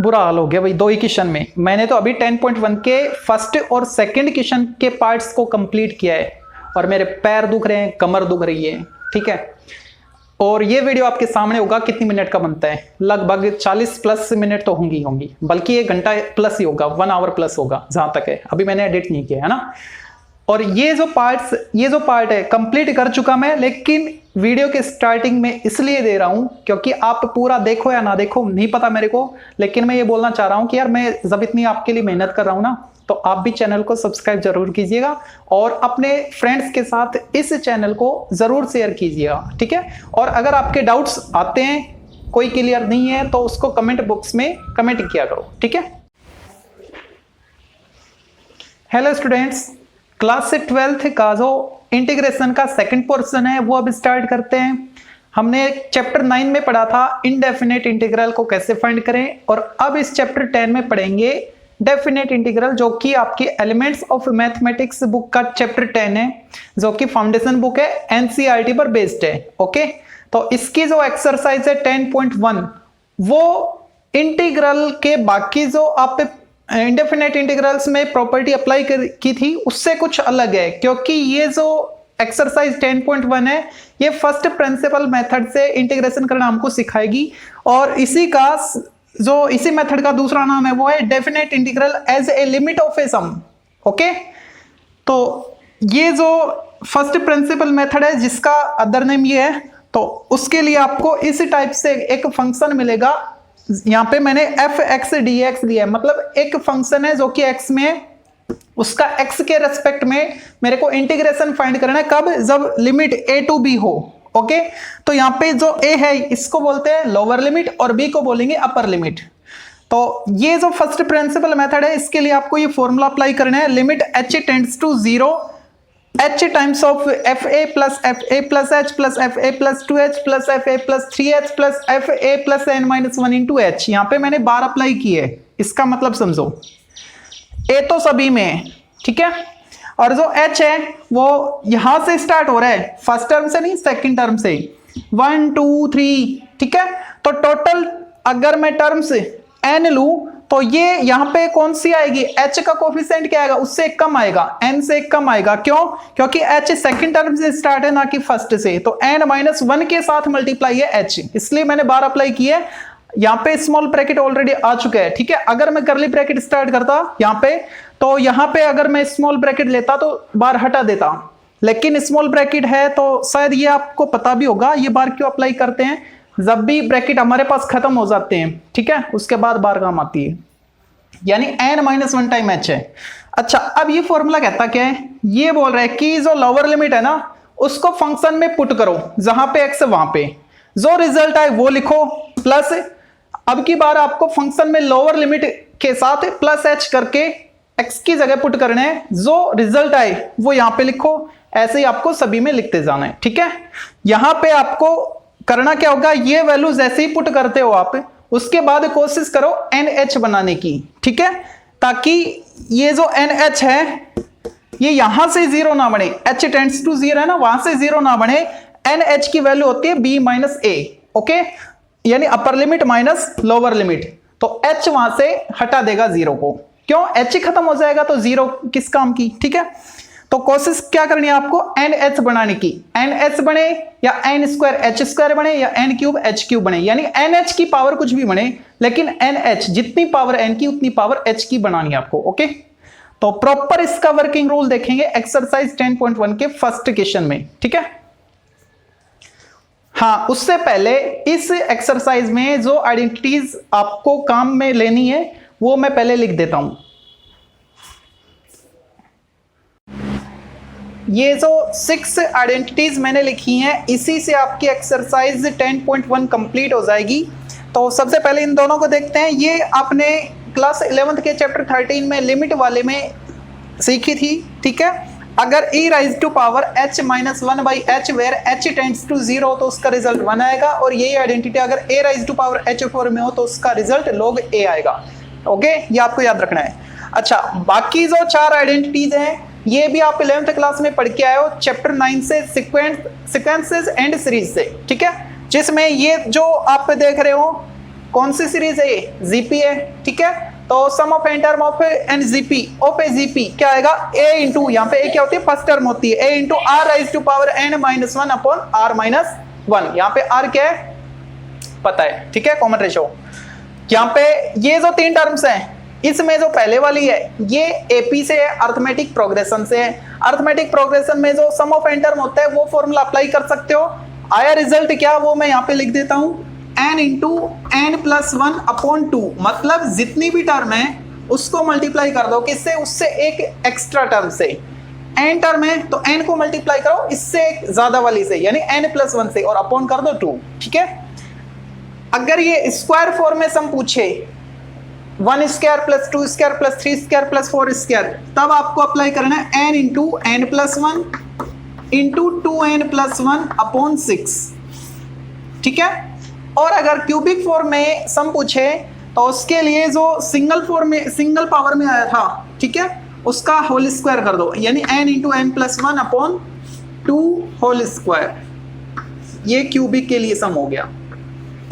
बुरा हाल हो गया भाई, 2 ही क्वेश्चन में। मैंने तो अभी 10.1 के फर्स्ट और सेकंड क्वेश्चन के पार्ट्स को कंप्लीट किया है और मेरे पैर दुख रहे हैं, कमर दुख रही है, ठीक है। और ये वीडियो आपके सामने होगा कितनी मिनट का बनता है, लगभग 40 प्लस मिनट तो होंगी, बल्कि 1 घंटा प्लस ही होगा, 1 आवर प्लस होगा जहां तक है। अभी मैंने एडिट नहीं किया है ना। और ये जो पार्ट है कंप्लीट कर चुका मैं, लेकिन वीडियो के स्टार्टिंग में इसलिए दे रहा हूं क्योंकि आप पूरा देखो या ना देखो नहीं पता मेरे को, लेकिन मैं ये बोलना चाह रहा हूं कि यार मैं जब इतनी आपके लिए मेहनत कर रहा हूं ना, तो आप भी चैनल को सब्सक्राइब जरूर कीजिएगा और अपने फ्रेंड्स के साथ इस चैनल को जरूर शेयर कीजिएगा, ठीक है। और अगर आपके डाउट्स आते हैं, कोई क्लियर नहीं है, तो उसको कमेंट बॉक्स में कमेंट किया करो, ठीक है। हेलो स्टूडेंट्स, क्लास 12th का जो इंटीग्रेशन का सेकंड पोर्शन है वो अब स्टार्ट करते हैं। हमने चैप्टर 9 में पढ़ा था इनडेफिनेट इंटीग्रल को कैसे फाइंड करें, और अब इस चैप्टर 10 में पढ़ेंगे डेफिनेट इंटीग्रल, जो कि आपकी एलिमेंट्स ऑफ मैथमेटिक्स बुक का चैप्टर 10 है, जो कि फाउंडेशन बुक है, एनसीईआरटी पर बेस्ड है। ओके, तो इसकी जो एक्सरसाइज है 10.1 वो इंटीग्रल के बाकी जो आप इंडेफिनेट इंटीग्रल्स में प्रॉपर्टी अप्लाई की थी उससे कुछ अलग है, क्योंकि ये जो एक्सरसाइज 10.1 है ये फर्स्ट प्रिंसिपल मेथड से इंटीग्रेशन करना हमको सिखाएगी, और इसी मेथड का दूसरा नाम है वो है definite integral as a limit of a sum. Okay, तो ये जो फर्स्ट प्रिंसिपल मेथड है जिसका अदर नेम ये है, तो उसके लिए आपको इस टाइप से एक फंक्शन मिलेगा। यहां पे मैंने एफ एक्स डी एक्स दिया है, मतलब एक फंक्शन है जो कि एक्स में है, उसका एक्स के रेस्पेक्ट में मेरे को इंटीग्रेशन फाइंड करना है। कब? जब लिमिट ए टू बी हो। ओके, तो यहाँ पे जो ए है इसको बोलते हैं लोअर लिमिट और बी को बोलेंगे अपर लिमिट। तो ये जो फर्स्ट प्रिंसिपल मेथड है इसके लिए आपको ये फॉर्मूला अप्लाई करना है, limit h tends to 0 h times of f a plus h plus f a plus 2h plus f a plus 3h plus f a plus n minus 1 into h. यहाँ पे मैंने बार apply की है, इसका मतलब समझो। ए तो सभी में है, ठीक है, और जो h है वो यहां से स्टार्ट हो रहा है, फर्स्ट टर्म से नहीं सेकंड टर्म से, 1 2 3, ठीक है। तो टोटल अगर मैं टर्म्स n लूं तो ये यहां पे कौन सी आएगी, h का कोफिशिएंट क्या आएगा, उससे एक कम आएगा, n से एक कम आएगा। क्यों? क्योंकि h सेकंड टर्म से स्टार्ट है ना कि फर्स्ट से, तो n-1 के साथ मल्टीप्लाई है h, इसलिए मैंने बार अप्लाई की है। यहाँ पे स्मॉल ब्रैकेट ऑलरेडी आ चुका है, ठीक है। अगर मैं कर्ली ब्रैकेट स्टार्ट करता यहाँ पे, तो यहाँ पे अगर मैं स्मॉल ब्रैकेट लेता तो बार हटा देता, लेकिन स्मॉल ब्रैकेट है तो शायद ये आपको पता भी होगा ये बार क्यों अप्लाई करते हैं। जब भी ब्रैकेट हमारे पास खत्म हो जाते हैं, ठीक है, उसके बाद बार काम आती है, यानी n-1 टाइम h है। अच्छा, अब ये फॉर्मूला कहता क्या है, ये बोल रहा है कि जो लोअर लिमिट है ना उसको फंक्शन में पुट करो, जहां पे x है वहां पे जो रिजल्ट आए वो लिखो, प्लस अब की बार आपको फंक्शन में लोअर लिमिट के साथ प्लस h करके x की जगह पुट करना है, जो रिजल्ट आए वो यहां पे लिखो। ऐसे ही आपको सभी में लिखते जाना है, ठीक है। यहां पे आपको करना क्या होगा, ये वैल्यू जैसे ही पुट करते हो आप, उसके बाद कोशिश करो NH बनाने की, ठीक है, ताकि ये जो NH है ये यहां से 0 ना बने, h टेंड्स टू 0 है ना, वहां से 0 ना बने। NH की वैल्यू होती है b माइनस a, ओके, यानी upper limit minus lower limit, तो h वहां से हटा देगा 0 को। क्यों? h खत्म हो जाएगा तो 0 किस काम की, ठीक है। तो कोशिश क्या करनी है आपको, NH बनाने की, NH बने या n² बने या n³ बने, यानी NH की पावर कुछ भी बने, लेकिन NH जितनी पावर n की उतनी पावर h की बनानी है आपको। ओके, तो प्रॉपर इसका वर्किंग रूल देखेंगे एक्सरसाइज 10.1 के फर्स्ट क्वेश्चन में, ठीक है। हाँ, उससे पहले इस एक्सरसाइज में जो आइडेंटिटीज आपको काम में लेनी है वो मैं पहले लिख देता हूं। ये जो 6 आइडेंटिटीज मैंने लिखी हैं, इसी से आपकी एक्सरसाइज 10.1 कंप्लीट हो जाएगी। तो सबसे पहले इन दोनों को देखते हैं। ये आपने क्लास 11th के चैप्टर 13 में लिमिट वाले में सीखी थी, ठीक है। अगर e raise to power h-1/h where h tends to 0 तो उसका रिजल्ट 1 आएगा, और यही आइडेंटिटी अगर a rise to power h4 में हो तो उसका रिजल्ट log a आएगा। ओके, ये आपको याद रखना है। अच्छा, बाकी जो 4 आइडेंटिटीज हैं ये भी आप 11th क्लास में पढ़ के आए हो चैप्टर 9 से, सीक्वेंसेस एंड सीरीज से, ठीक है, जिसमें ये जो आप देख रहे हो कौन सी सीरीज है ये, जीपी है, ठीक है। तो sum of n term of n GP of A GP क्या आएगा, ए इंटू, यहाँ पे ए क्या होती है, फर्स्ट टर्म होती है, A into R raise to power N minus one upon R minus one. यहाँ पे आर क्या है पता है, ठीक है, कॉमन रेशो। यहाँ पे ये जो तीन टर्म्स हैं, इसमें जो पहले वाली है ये एपी से है, अर्थमेटिक प्रोग्रेशन से है। अर्थमेटिक प्रोग्रेशन में जो सम ऑफ एन टर्म होता है वो फॉर्मूला अप्लाई कर सकते हो। आया रिजल्ट क्या, वो मैं यहाँ पे लिख देता हूं, n into n plus one upon two, मतलब जितनी भी टर्म है उसको मल्टीप्लाई कर दो किससे, उससे एक एक्स्ट्रा टर्म से। n टर्म है तो n को मल्टीप्लाई करो इससे एक ज्यादा वाली से, यानी n प्लस वन से, और अपॉन कर दो 2, ठीक है। अगर ये स्क्वायर फॉर्म में सम पूछे 1 square plus 2 square plus 3 square plus 4 square, तब आपको अप्लाई करना है n into n plus one into 2n plus one upon 6, ठीक है। और अगर क्यूबिक फॉर्म में सम पूछे तो उसके लिए जो सिंगल फॉर्म में, सिंगल पावर में आया था, ठीक है, उसका होल स्क्वायर कर दो, यानी n into n plus one upon 2 whole square. ये क्यूबिक के लिए सम हो गया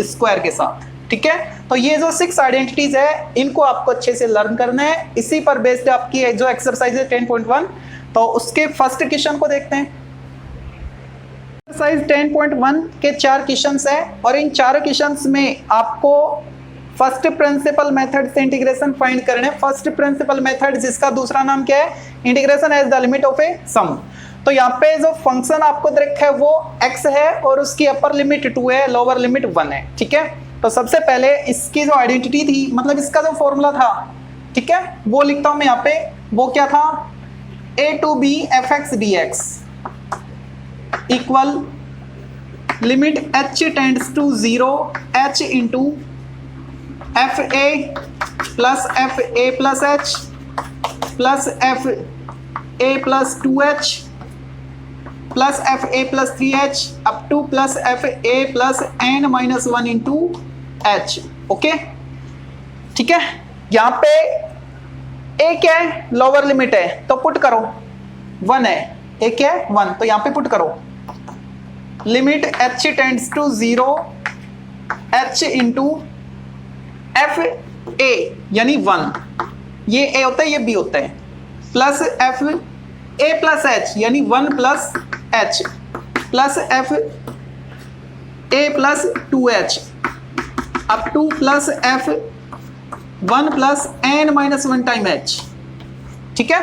स्क्वायर के साथ, ठीक है। तो ये जो 6 आइडेंटिटीज है इनको आपको अच्छे से लर्न करना है। इसी पर बेस्ड आपकी जो एक्सरसाइज है 10.1, तो उसके फर्स्ट क्वेश्चन को देखते हैं। एक्सरसाइज 10.1 के 4 क्वेश्चंस है और इन 4 क्वेश्चंस में आपको फर्स्ट प्रिंसिपल मेथड से इंटीग्रेशन फाइंड करना है। फर्स्ट प्रिंसिपल मेथड जिसका दूसरा नाम क्या है, integration as the limit of a sum. तो यहाँ पे जो फंक्शन आपको दिख है वो x है और उसकी अपर लिमिट 2 है, लोअर लिमिट 1 है, ठीक है। तो सबसे पहले इसकी जो आइडेंटिटी थी, मतलब इसका जो फॉर्मूला था, ठीक है, वो लिखता हूं मैं यहाँ पे। वो क्या था, a to b f x d x equal limit h tends to 0 h into f a plus h plus f a plus 2h plus f a plus 3h up to plus f a plus n minus one into h, okay, ठीक है। यहाँ पे ए क्या है, lower limit है, तो put करो 1 है, ए क्या है 1, तो यहाँ पे पुट करो limit h tends to 0 h into f a यानी 1, ये ए होता है ये बी होता है, plus f a plus h यानी 1 plus h plus f a plus 2h up to plus f 1 plus n minus 1 time h, ठीक है।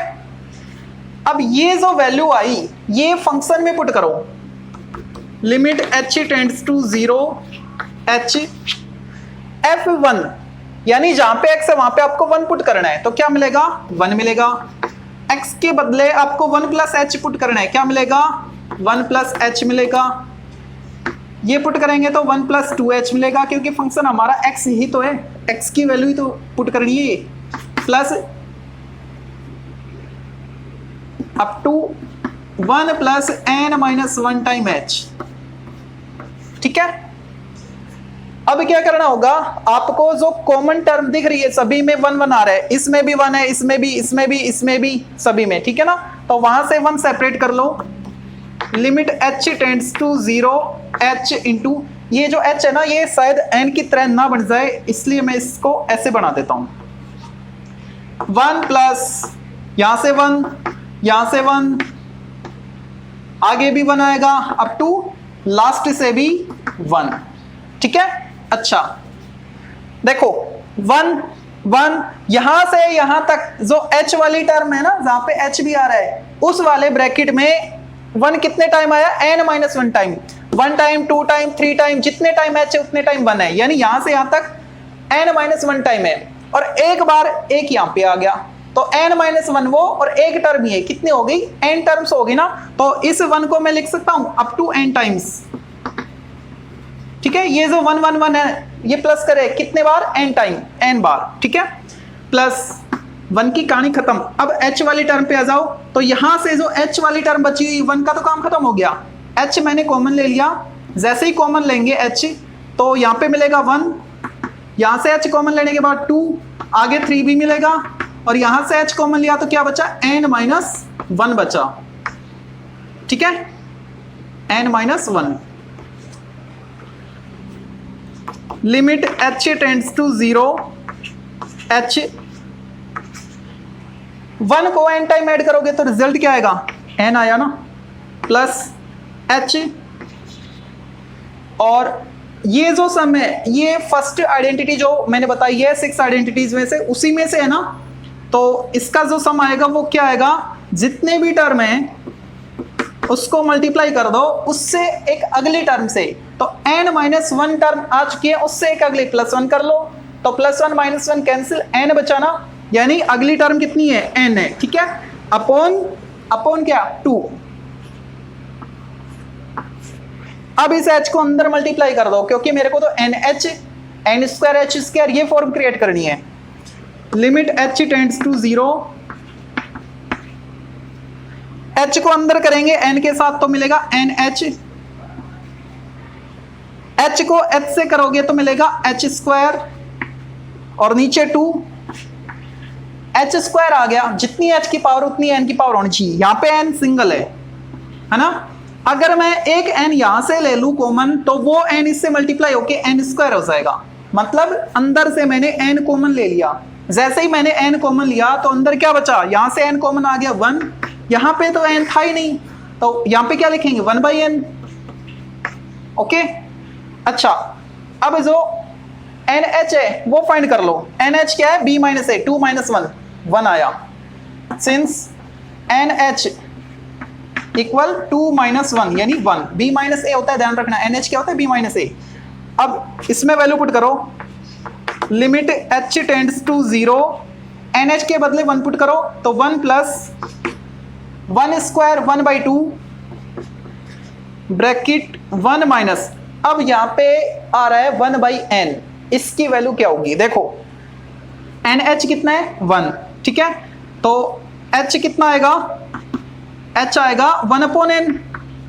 अब ये जो वैल्यू आई ये फंक्शन में पुट करो, limit h tends to 0 h f1, यानी जहां पे x है वहां पे आपको 1 पुट करना है, तो क्या मिलेगा 1 मिलेगा। x के बदले आपको 1 प्लस h पुट करना है, क्या मिलेगा 1 प्लस h मिलेगा। ये पुट करेंगे तो 1 प्लस 2h मिलेगा, क्योंकि फंक्शन हमारा x ही तो है, x की वैल्यू ही तो पुट करनी है, plus up to 1 plus n minus 1 time h, ठीक है। अब क्या करना होगा, आपको जो कॉमन टर्म दिख रही है सभी में 1 1 आ रहा है, इसमें भी 1 है, इसमें भी, इसमें भी, इसमें भी, सभी में, ठीक है ना। तो वहां से 1 सेपरेट कर लो, limit h tends to 0 h into, ये जो h है ना ये शायद n की तरह ना बन जाए, इसलिए मैं इसको ऐसे बना देता हूं, 1 प्लस यहां से 1, यहां से 1, आगे भी 1 आएगा अप टू लास्ट से भी 1, ठीक है। अच्छा देखो 1 1 यहां से यहां तक जो h वाली टर्म है ना, जहां पे h भी आ रहा है, उस वाले ब्रैकेट में 1 कितने टाइम आया, n minus 1 time, 1 time 2 time 3 time, जितने टाइम h है उतने टाइम 1 है, यानी यहां से यहां तक n माइनस 1 टाइम है, और एक बार एक यहां पे आ गया, तो n माइनस 1 वो और एक टर्म ये कितनी हो गई, n टर्म्स होगी ना। तो इस 1 को मैं लिख सकता हूं अप टू n टाइम्स, ठीक है। ये जो 1 1 1 है ये प्लस करे कितने बार, n टाइम, n बार, ठीक है। प्लस 1 की कहानी खत्म। अब h वाली टर्म पे आ जाओ, तो यहां से जो h वाली टर्म बची हुई 1 का तो काम खत्म हो गया, h मैंने कॉमन ले लिया, जैसे ही कॉमन लेंगे h तो यहां पे मिलेगा 1, यहां से h कॉमन लेने के बाद 2, आगे 3 भी मिलेगा, और यहां से h कॉमन लिया तो क्या बचा, n माइनस 1 बचा, ठीक है, n minus 1। Limit h tends to 0, h 1 को n टाइम ऐड करोगे तो रिजल्ट क्या आएगा, n आया ना, प्लस h, और ये जो सम है ये फर्स्ट आइडेंटिटी जो मैंने बताई है 6 आइडेंटिटीज में से, उसी में से है ना, तो इसका जो सम आएगा वो क्या आएगा, जितने भी टर्म है उसको मल्टीप्लाई कर दो उससे एक अगली टर्म से, तो n-1 टर्म आ चुकी है, उससे एक अगली +1 कर लो, तो +1 -1 कैंसिल, n बचा ना, यानी अगली टर्म कितनी है, n है, ठीक है, अपॉन क्या 2। अब इस h को अंदर मल्टीप्लाई कर दो, क्योंकि मेरे को तो NH n² h² ये फॉर्म क्रिएट करनी है। Limit h tends to 0, h को अंदर करेंगे n के साथ तो मिलेगा NH, h को h से करोगे तो मिलेगा h², और नीचे 2, h² आ गया, जितनी h की पावर उतनी n की पावर होनी चाहिए, यहाँ पे n सिंगल है ना, अगर मैं एक n यहां से ले लूं कॉमन तो वो n इससे मल्टीप्लाई होके n² हो जाएगा, मतलब अंदर से मैंने n कॉमन ले लिया, जैसे ही मैंने n कॉमन लिया तो अंदर क्या बचा, यहां से n कॉमन आ गया 1, यहां पे तो n था ही नहीं, तो यहां पे क्या लिखेंगे 1/n, ओके। अच्छा, अब जो NH है वो फाइंड कर लो, NH क्या है, B - A, 2 - 1 आया, सिंस NH इक्वल 2 - 1 यानी 1, B - A होता है, ध्यान रखना, NH क्या होता है, B - A। अब इसमें वैल्यू पुट करो, limit h tends to 0, NH के बदले 1 पुट करो, तो 1 + 1² 1/2 ब्रैकेट 1 माइनस, अब यहां पे आ रहा है 1/n, इसकी वैल्यू क्या होगी, देखो NH कितना है 1, ठीक है, तो h कितना आएगा, h आएगा 1/n,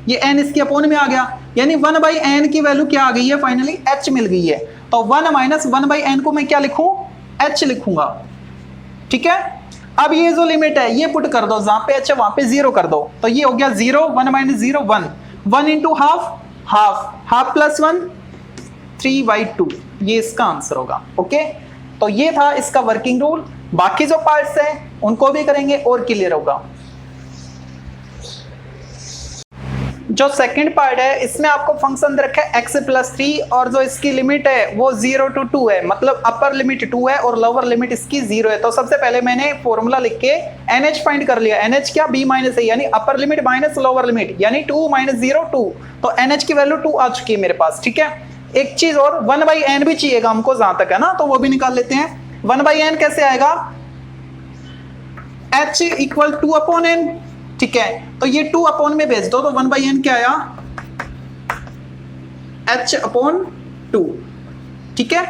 ये n इसके अपोन में आ गया, यानी 1/n की वैल्यू क्या आ गई है, फाइनली h मिल गई है, तो 1 - 1/n को मैं क्या लिखूं, h लिखूंगा, ठीक है। अब ये जो लिमिट है ये पुट कर दो, जहां पे h है वहां पे 0 कर दो, तो ये हो गया 0, 1 - 0 1, 1 × हाफ + 1 3/2, ये इसका आंसर होगा, ओके। तो ये था इसका वर्किंग रूल, बाकी जो पार्ट्स हैं उनको भी करेंगे और क्लियर होगा। जो सेकंड पार्ट है इसमें आपको फंक्शन दे रखा है x + 3, और जो इसकी लिमिट है वो 0 to 2 है, मतलब अपर लिमिट 2 है और लोअर लिमिट इसकी 0 है। तो सबसे पहले मैंने फॉर्मूला लिख के NH फाइंड कर लिया, NH क्या, B - A, यानी upper limit minus lower limit, यानी 2 - 0 2, तो NH की वैल्यू 2 आ चुकी है मेरे पास, ठीक है। एक चीज और 1/n भी चाहिएगा हमको जहां तक है ना, तो वो भी निकाल लेते हैं। 1/n कैसे आएगा, h = 2/n, ठीक है, तो ये 2/n में भेज दो, तो 1/n क्या आया, h/2, ठीक है।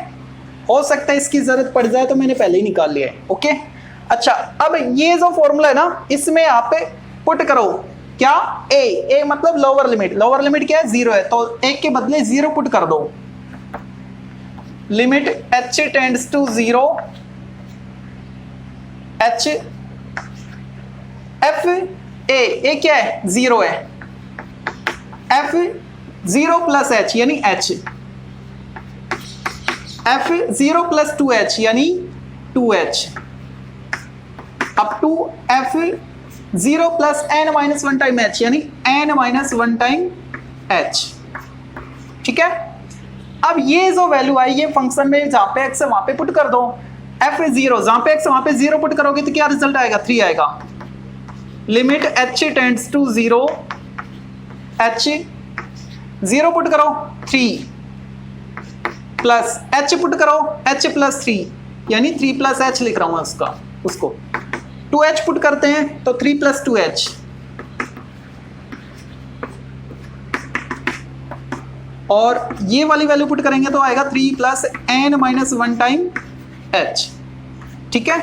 हो सकता है इसकी जरूरत पड़ जाए तो मैंने पहले ही निकाल लिया है, ओके। अच्छा, अब ये जो फॉर्मूला है ना इसमें आप पुट करो क्या, a मतलब लोअर लिमिट क्या है, 0 है, तो 1 के बदले 0 पुट कर दो, limit h tends to 0, h f a क्या है, 0 है, f 0 + h यानी h, f 0 + 2h यानी 2h, up to f 0 + n - 1 time h यानी n - 1 टाइम h, ठीक है। अब ये जो वैल्यू आई ये फंक्शन में जहां पे x है वहां पे पुट कर दो, f 0, जहां पे x वहां पे 0 पुट करोगे तो क्या रिजल्ट आएगा, 3 आएगा। Limit h tends to 0, h 0 put करो 3 प्लस h पुट करो h + 3 यानी 3 + h लिख रहा हूं उसको 2h पुट करते हैं तो 3 + 2h, और ये वाली वैल्यू पुट करेंगे तो आएगा 3 + n - 1 टाइम h, ठीक है।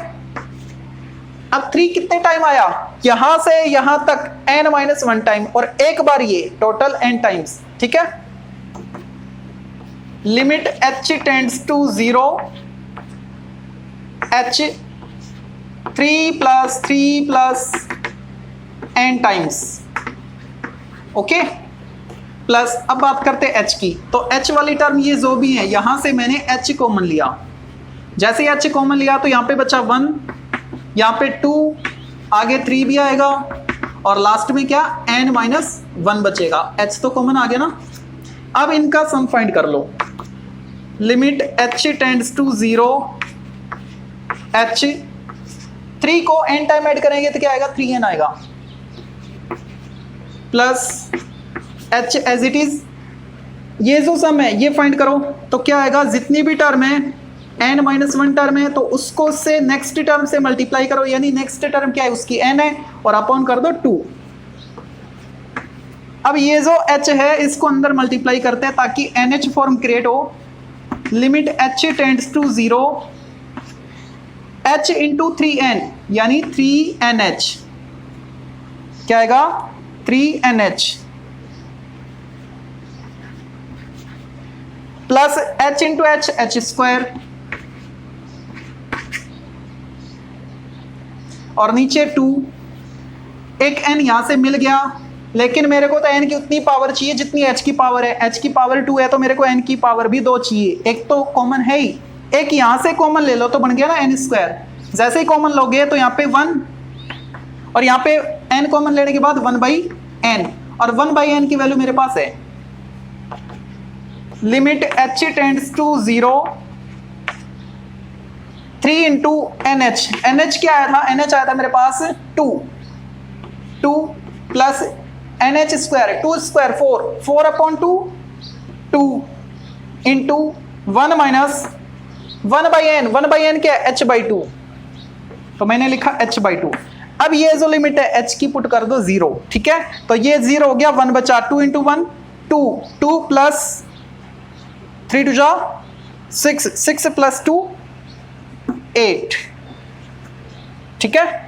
अब 3 कितने टाइम आया, यहां से यहां तक n - 1 टाइम, और एक बार ये टोटल n टाइम्स, ठीक है। Limit h tends to 0, h 3 + 3 + n times, okay. Plus अब बात करते हैं h की, तो h वाली टर्म ये जो भी है यहां से मैंने h कॉमन लिया, जैसे h कॉमन लिया तो यहाँ पे बचा 1, यहाँ पे 2, आगे 3 भी आएगा और लास्ट में क्या n-1 बचेगा, h तो कॉमन आ गया ना। अब इनका सम फाइंड कर लो, limit h tends to 0, h 3 को n टाइम ऐड करेंगे तो क्या आएगा 3n आएगा, plus h as it is, ये जो सम है ये फाइंड करो तो क्या आएगा, जितनी भी टर्म है n-1 टर्म है तो उसको से नेक्स्ट टर्म से मल्टीप्लाई करो, यानी नेक्स्ट टर्म क्या है उसकी n है और अपॉन कर दो 2। अब ये जो h है इसको अंदर मल्टीप्लाई करते हैं ताकि NH फॉर्म क्रिएट हो, limit h tends to 0, h into 3n यानी 3NH, क्या आएगा 3NH, plus h into h square, और नीचे 2, एक n यहां से मिल गया, लेकिन मेरे को तो n की उतनी पावर चाहिए जितनी h की पावर है, h की पावर 2 है तो मेरे को n की पावर भी 2 चाहिए, एक तो कॉमन है ही, एक यहां से कॉमन ले लो तो बन गया ना n स्क्वायर, जैसे ही कॉमन लोगे तो यहाँ पे 1 और यहाँ पे n कॉमन लेने के बाद 1/n, और 1/n की वैल्यू मेरे पास है, limit h tends to 0, 3 into NH, NH क्या आया था, NH आया था मेरे पास 2 plus NH square, 2 square 4 upon 2 into 1 minus 1/n क्या है h/2, तो मैंने लिखा h/2। अब ये जो लिमिट है h की पुट कर दो 0, ठीक है, तो ये 0 हो गया, 1 बचा, 2 इंटू 1 2 प्लस 3 2 जा 6 प्लस 2 8, ठीक है।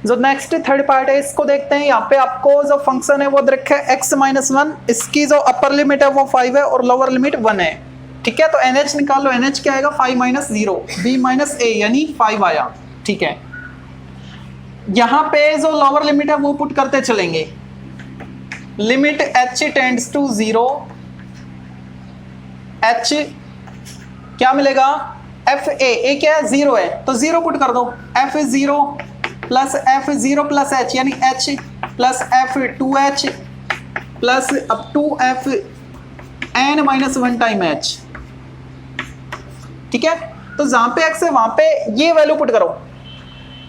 जो नेक्स्ट थर्ड पार्ट है इसको देखते हैं, यहाँ पे आपको जो फंक्शन है वो रखा है x-1, इसकी जो अपर लिमिट है वो 5 है और लोअर लिमिट 1 है, ठीक है, तो NH निकाल लो, NH क्या आएगा 5 - 0 b - a यानी 5 आया, ठीक है। यहाँ पे जो लोअर लिमिट है वो पुट करते चलेंगे, limit h tends to 0, h क्या मिलेगा a क्या है 0 है तो 0 पुट कर दो, f0 plus f0 plus h यानी h प्लस f2h प्लस अब 2f(n-1) टाइम h, ठीक है। तो जहां पे x है वहां पे ये वैल्यू पुट करो,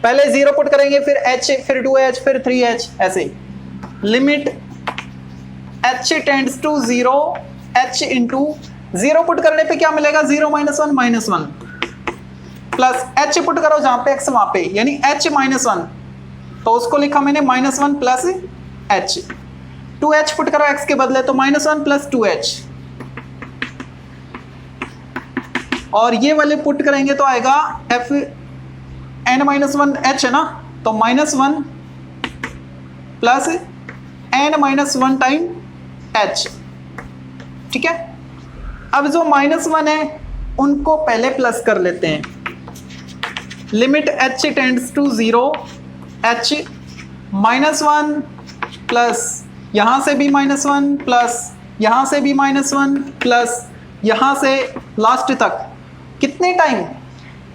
पहले 0 पुट करेंगे फिर h फिर 2h फिर 3h, ऐसे limit h tends to 0, h into 0 put करने पे क्या मिलेगा 0 - 1 -1 प्लस h पुट करो जहां पे x वहां पे यानी h-1, तो उसको लिखा मैंने -1 प्लस h, 2h पुट करो x के बदले तो -1 प्लस 2h, और ये वाले पुट करेंगे तो आएगा f(n-1) h है ना, तो -1 प्लस n-1 टाइम h, ठीक है। अब जो -1 है उनको पहले प्लस कर लेते हैं, limit h tends to 0, h -1 plus यहां से भी -1 प्लस यहां से भी -1 प्लस यहां से लास्ट तक कितने टाइम,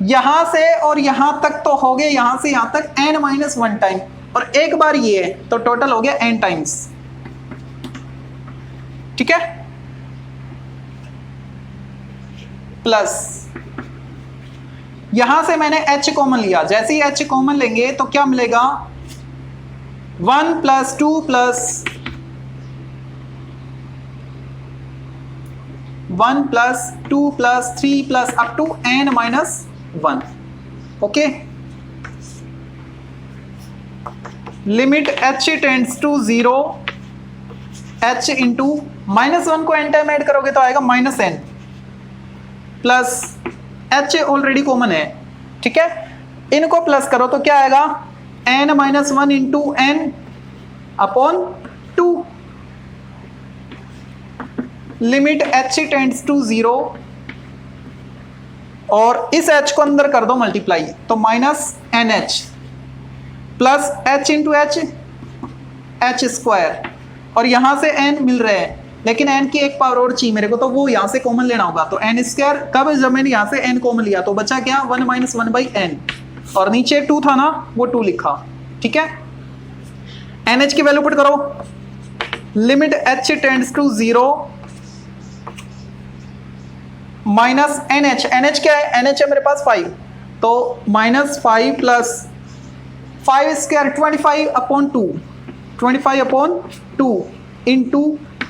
यहां से और यहां तक तो हो गए, यहां से यहां तक n-1 टाइम, और एक बार ये है तो टोटल हो गया n टाइम्स, ठीक है। प्लस यहां से मैंने h कॉमन लिया, जैसे ही h कॉमन लेंगे तो क्या मिलेगा 1 + 2 + 1 + 2 + 3 + up to n-1, okay. Limit h tends to 0, h into -1 को n टाइम ऐड करोगे तो आएगा -n plus h already common है, ठीक है, इनको प्लस करो तो क्या आएगा n-1 into n upon 2, limit h tends to 0, और इस h को अंदर कर दो मल्टीप्लाई तो -nh plus h into h H square, और यहां से एन मिल रहे हैं, लेकिन एन की एक पावर और चाहिए मेरे को, तो वो यहां से कॉमन लेना होगा। तो एन स्क्वायर कब, जब मैंने यहां से एन कॉमन लिया तो बचा क्या, 1 माइनस 1 बाई एन, और नीचे 2 था ना, वो 2 लिखा। ठीक है, एन एच की वैल्यू पुट करो, limit h tends to 0 minus n h, n h क्या है, एन एच है मेरे पास 5, तो minus 5 plus 5 square 25 upon 2, 25 upon 2 into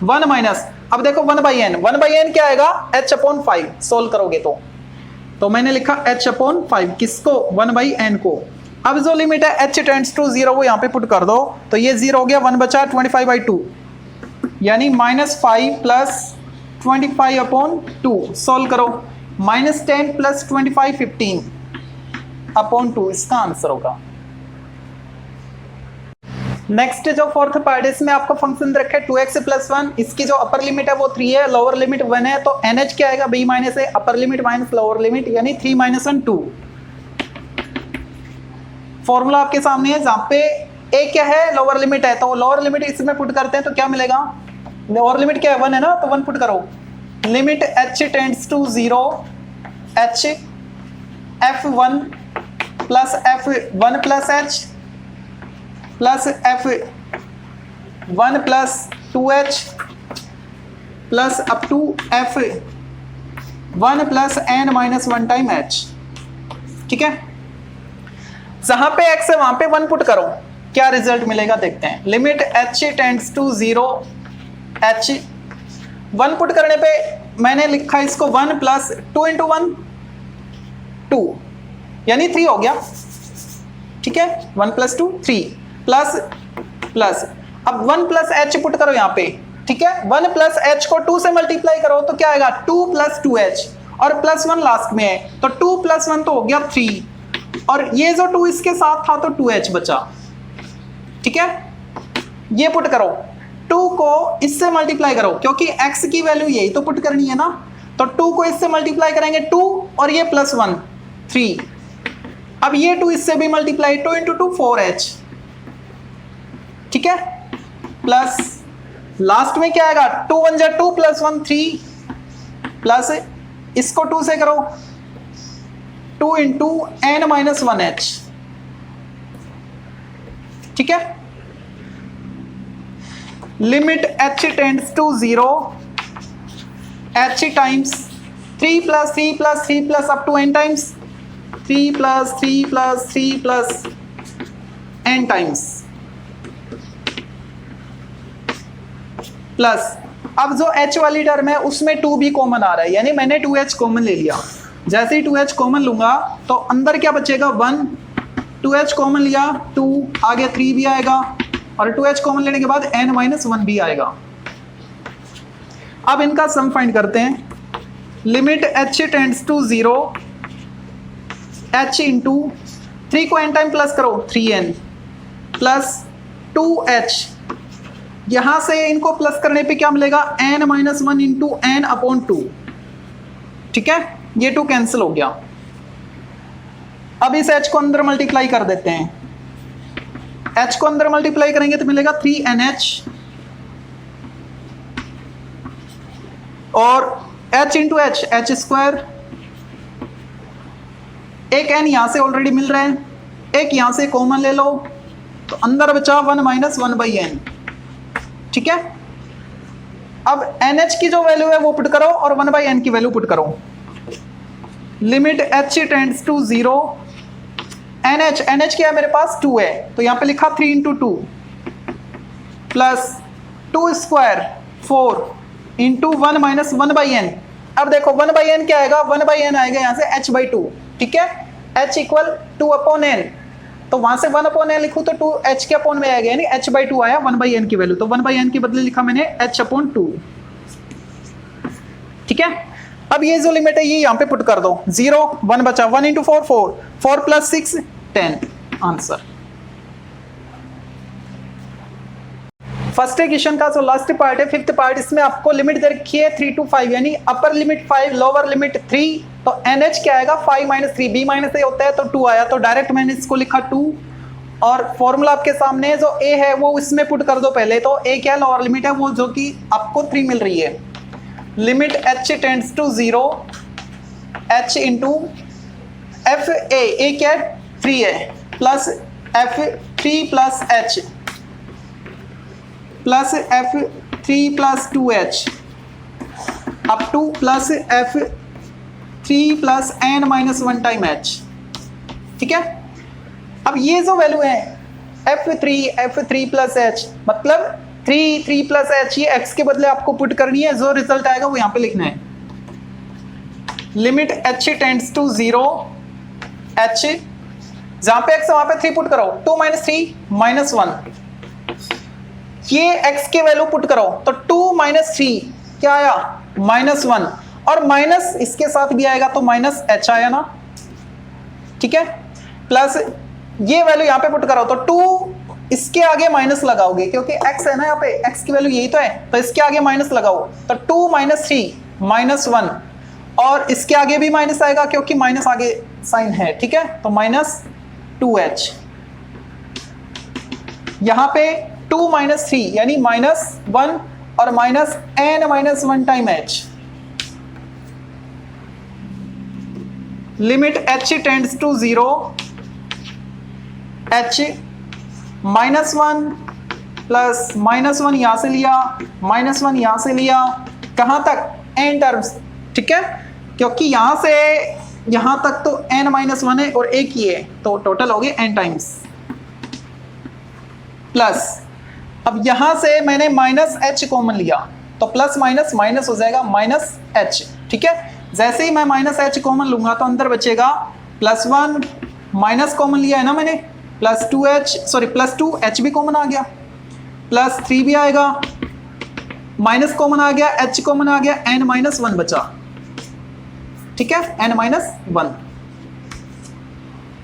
1 minus, अब देखो 1 बाई एन, 1 बाई एन क्या आएगा, h अपॉन 5, सोल्व करोगे तो मैंने लिखा h अपॉन 5, किसको, 1 बाई एन को। अब जो लिमिट है h टेंड्स टू 0 वो यहाँ पे पुट कर दो, तो ये 0 हो गया, 1 बचा 25 बाई 2, यानी माइनस 5 प्लस 25 अपॉन 2, सोल्व करो, माइनस 10 प्लस 25 15 अपॉन 2, इसका आंसर होगा। नेक्स्ट जो फोर्थ पार्ट है, इसमें आपको फंक्शन रखा है 2x प्लस 1, इसकी जो अपर लिमिट है वो 3 है, लोअर लिमिट 1 है, तो एनएच क्या आएगा, b माइनस है, upper limit minus lower limit, यानी 3 माइनस 1 2। फॉर्मूला आपके सामने है, जहां पे a क्या है, लोअर लिमिट है, तो लोअर लिमिट इसमें पुट करते हैं तो क्या मिलेगा, लोअर लिमिट क्या है, 1 है ना, तो 1 पुट करो, limit h tends to 0 h f1 plus f1 plus h plus f1 plus 2h plus up to f1 plus n minus 1 time h। ठीक है, जहां पे x है वहां पे 1 पुट करो, क्या रिजल्ट मिलेगा देखते हैं। Limit h tends to 0 h, 1 put करने पे मैंने लिखा इसको 1 प्लस 2 इंटू 1 2, यानी 3 हो गया। ठीक है, 1 प्लस 2 3 प्लस प्लस, अब 1 प्लस एच पुट करो यहाँ पे। ठीक है, 1 प्लस एच को 2 से मल्टीप्लाई करो तो क्या आएगा, 2 प्लस 2h, और प्लस 1 लास्ट में है, तो 2 प्लस 1 तो हो गया 3, और ये जो 2 इसके साथ था तो 2h बचा। ठीक है, ये पुट करो, 2 को इससे मल्टीप्लाई करो, क्योंकि x की वैल्यू यही तो पुट करनी है ना, तो 2 को इससे मल्टीप्लाई करेंगे 2, और ये प्लस 1 3, अब ये 2 इससे भी मल्टीप्लाई, 2 इंटू 2 4h। ठीक है, प्लस लास्ट में क्या आएगा, 2 1 जा 2 प्लस 1 3, प्लस इसको 2 से करो, 2 इंटू n माइनस 1h। ठीक है, limit h tends to 0 h times 3 plus 3 plus 3 plus up to n times 3 plus 3 plus 3 plus n times, plus अब जो h वाली टर्म है उसमें 2 भी कॉमन आ रहा है, यानी मैंने 2h कॉमन ले लिया। जैसे ही 2h कॉमन लूंगा तो अंदर क्या बचेगा, 1, 2h कॉमन लिया 2, आगे 3 भी आएगा, और 2h कॉमन लेने के बाद n माइनस 1 भी आएगा। अब इनका सम फाइंड करते हैं, limit h tends to 0 h into 3 को n टाइम प्लस करो 3n प्लस 2h, यहां से इनको प्लस करने पे क्या मिलेगा, n minus 1 into n upon 2। ठीक है, ये 2 कैंसिल हो गया। अब इस h को अंदर मल्टीप्लाई कर देते हैं, h को अंदर मल्टीप्लाई करेंगे तो मिलेगा 3nh, और h इंटू h स्क्वायर, एक n यहां से ऑलरेडी मिल रहा है, एक यहां से कॉमन ले लो, तो अंदर बचा 1 माइनस 1 बाई n। ठीक है, अब NH की जो वैल्यू है वो पुट करो, और 1 बाई n की वैल्यू पुट करो, limit h tends to 0 NH क्या है मेरे पास 2 है, तो यहां पे लिखा 3 into 2 plus 2 square 4 into 1 minus 1 by n। अब देखो 1 बाई n क्या आएगा, 1 बाई n आएगा यहाँ से h बाई 2। ठीक है, h इक्वल 2 अपॉन n, तो वहां से 1 अपॉन n लिखूं तो 2 h के अपॉन में आएगा, यानी h बाई 2 आया 1 बाई n की वैल्यू, तो 1 बाई n के बदले लिखा मैंने h अपॉन 2। ठीक है, अब ये जो लिमिट है ये यहाँ पे पुट कर दो, 0 1 बचा, 1 into 4 4, 4 plus 6 10, answer. First equation का जो लास्ट पार्ट है, फिफ्थ पार्ट, इसमें आपको लिमिट दे रखी है 3 to 5, यानी अपर लिमिट 5 लोअर लिमिट 3, तो NH क्या आएगा 5 माइनस 3, B माइनस ए होता है तो 2 आया, तो डायरेक्ट मैंने इसको लिखा 2, और फॉर्मूला आपके सामने है, जो a है वो इसमें पुट कर दो पहले। तो a क्या लोअर लिमिट है, वो जो कि आपको 3 मिल रही है। Limit h tends to 0 h into f a क्या है 3 है, plus f3 plus h plus f3 plus 2h up to plus f3 plus n minus 1 time h। ठीक है, अब ये जो वैल्यू है f3 प्लस h, मतलब 3 प्लस h, ये x के बदले आपको पुट करनी है, जो रिजल्ट आएगा वो यहाँ पे लिखना है। Limit h tends to 0 h, जहां पे x है वहां पे 3 पुट करो, 2 माइनस 3 माइनस 1, ये x के वैल्यू पुट करो तो 2 माइनस 3 क्या आया माइनस 1, और माइनस इसके साथ भी आएगा तो माइनस h आया ना। ठीक है, प्लस ये वैल्यू यहाँ पे पुट करो तो 2 इसके आगे माइनस लगाओगे, क्योंकि x है ना, यहाँ पे x की वैल्यू यही तो है, तो इसके आगे माइनस लगाओ तो 2 माइनस 3 माइनस 1, और इसके आगे भी माइनस आएगा क्योंकि माइनस आगे साइन है। ठीक है, तो माइनस 2h, यहाँ पे 2 माइनस 3 यानी माइनस 1 और minus n minus 1 time h। Limit h tends to 0 h minus 1 plus minus 1 यहां से लिया, माइनस 1 यहां से लिया, कहां तक n टर्म्स। ठीक है, क्योंकि यहां से यहां तक तो n माइनस 1 है और एक ही है, तो टोटल हो गए n टाइम्स। प्लस अब यहां से मैंने माइनस h कॉमन लिया तो प्लस माइनस माइनस हो जाएगा माइनस h। ठीक है, जैसे ही मैं माइनस h कॉमन लूंगा तो अंदर बचेगा प्लस 1, माइनस कॉमन लिया है ना मैंने, प्लस 2h भी कॉमन आ गया, प्लस 3 भी आएगा, माइनस कॉमन आ गया, h कॉमन आ गया, n माइनस 1 बचा। ठीक है, n माइनस 1।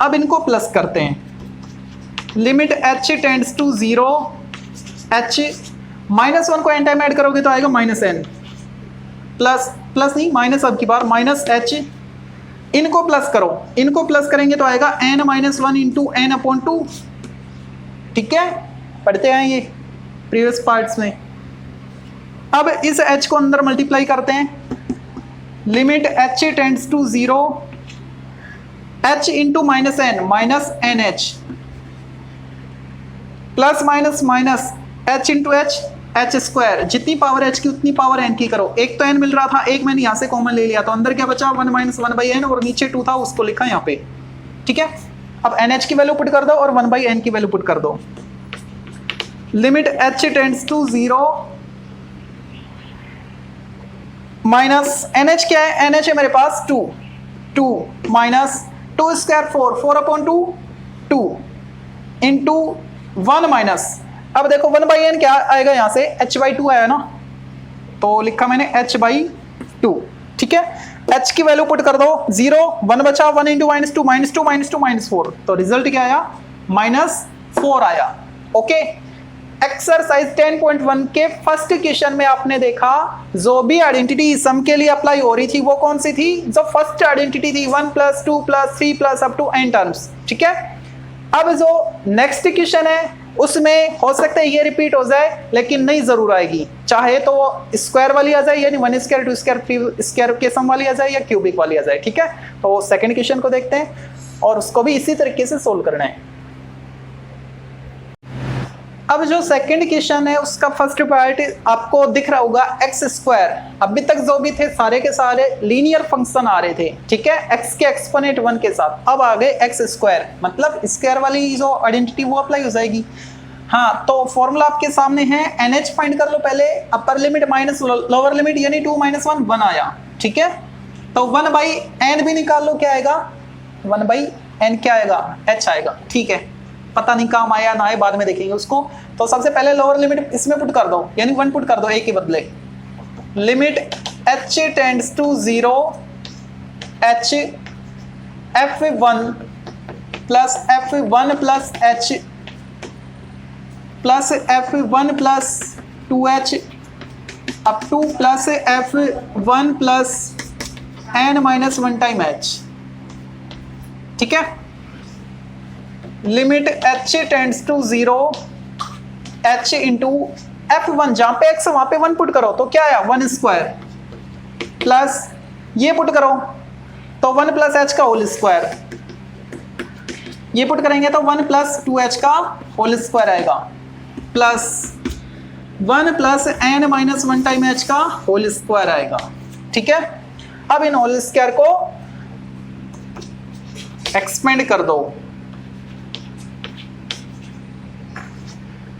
अब इनको प्लस करते हैं। Limit h tends to 0 h minus 1 को n टाइम ऐड करोगे तो आएगा माइनस n, प्लस नहीं माइनस, अब की बार माइनस h, इनको प्लस करो, इनको प्लस करेंगे तो आएगा n minus 1 into n upon 2। ठीक है, पढ़ते हैं ये प्रीवियस पार्ट्स में। अब इस h को अंदर मल्टीप्लाई करते हैं। Limit h tends to 0 h into minus n minus nh, plus minus minus h into h square, जितनी पावर h की उतनी पावर n की करो। एक तो n मिल रहा था, एक मैंने यहाँ से कॉमन ले लिया, तो अंदर क्या बचा 1 माइनस 1 बाई n, और नीचे 2 था उसको लिखा यहाँ पे। ठीक है, अब nh की वैल्यू पुट कर दो और 1 बाई n की वैल्यू पुट कर दो। Limit h tends to 0 minus nh क्या है, nh है मेरे पास 2 minus 2 square 4 upon 2 into 1 minus, अब देखो 1 बाई एन क्या आएगा, यहाँ से h बाई 2 आया ना, तो लिखा मैंने h बाई 2। ठीक है, h की वैल्यू पुट कर दो 0, 1 बचा, 1 into minus 2 minus 2 minus 2 minus 4, तो रिजल्ट क्या आया माइनस 4 आया। ओके, एक्सरसाइज 10.1 के फर्स्ट क्वेश्चन में आपने देखा जो भी आइडेंटिटी सम के लिए अप्लाई हो रही थी वो कौन सी थी, जो फर्स्ट आइडेंटिटी थी 1 plus 2 plus 3 plus up to n terms. ठीक है, अब जो नेक्स्ट क्वेश्चन है उसमें हो सकता है ये रिपीट हो जाए, लेकिन नहीं जरूर आएगी, चाहे तो स्क्वायर वाली आ जाए, यानी 1 स्क्वायर 2 स्क्वायर 3 स्क्वायर के सम वाली आ जाए, या क्यूबिक वाली आ जाए। ठीक है, तो सेकंड क्वेश्चन को देखते हैं और उसको भी इसी तरीके से सोल्व करना है। अब जो सेकंड क्वेश्चन है उसका फर्स्ट पार्ट आपको दिख रहा होगा एक्स स्क्वायर। अभी तक जो भी थे सारे के सारे लीनियर फंक्शन आ रहे थे। ठीक है, एक्स के एक्सपोनेंट 1 के साथ, अब आ गए एक्स स्क्वायर, मतलब स्क्वायर वाली जो आइडेंटिटी वो अप्लाई हो जाएगी। हाँ, तो फॉर्मूला आपके सामने है, NH फाइंड कर लो पहले, upper limit minus lower limit यानी 2 माइनस 1 1 आया। ठीक है, तो 1 बाई n भी निकाल लो, क्या आएगा 1 बाई n क्या आएगा h आएगा। ठीक है, पता नहीं काम आया ना आए, बाद में देखेंगे उसको। तो सबसे पहले लोअर लिमिट इसमें पुट कर दो, यानी 1 पुट कर दो a के बदले। Limit h tends to 0 h f1 plus f1 plus h plus f1 plus 2h up to plus f1 plus n minus 1 time h। ठीक है, limit h tends to 0 h into f1, जहां पे x वहां पे 1 put करो तो क्या आया 1 स्क्वायर, प्लस ये पुट करो तो 1 प्लस h का होल स्क्वायर, ये पुट करेंगे तो 1 प्लस 2h का होल स्क्वायर आएगा, plus 1 plus n minus 1 time h का होल स्क्वायर आएगा। ठीक है, अब इन होल स्क्वायर को एक्सपेंड कर दो,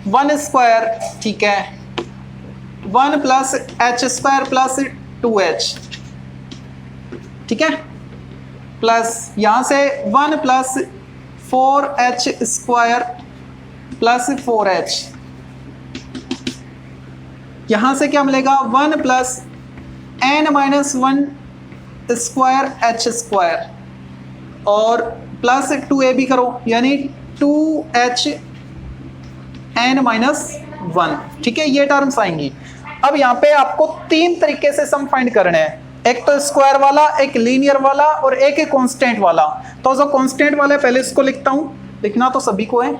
1 स्क्वायर, ठीक है, 1 plus h square plus 2h, ठीक है, प्लस यहां से 1 plus 4h square plus 4h, यहां से क्या मिलेगा 1 plus n minus 1 square h square और प्लस 2a भी करो यानी 2h n माइनस 1। ठीक है, ये टर्म्स आएंगी। अब यहाँ पे आपको 3 तरीके से सम फाइंड करने हैं, एक तो स्क्वायर वाला, एक लीनियर वाला और एक कांस्टेंट वाला। तो जो कांस्टेंट वाला है पहले इसको लिखता हूं, लिखना तो सभी को है।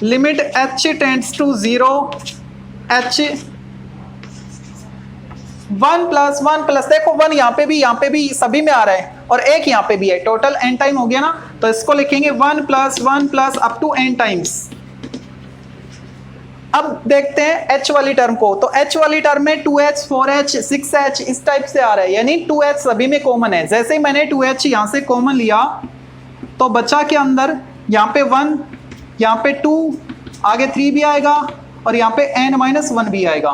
Limit h tends to 0 h 1 plus देखो 1 यहाँ पे भी सभी में आ रहा है और एक यहाँ पे भी है, टोटल n टाइम हो गया ना, तो इसको लिखेंगे 1 plus up to n times. अब देखते हैं h वाली टर्म को, तो h वाली टर्म में 2h 4h 6h इस टाइप से आ रहा है, यानी 2h सभी में कॉमन है। जैसे ही मैंने 2h यहां से कॉमन लिया तो बचा के अंदर यहाँ पे 1, यहाँ पे 2, आगे 3 भी आएगा और यहाँ पे n माइनस 1 भी आएगा।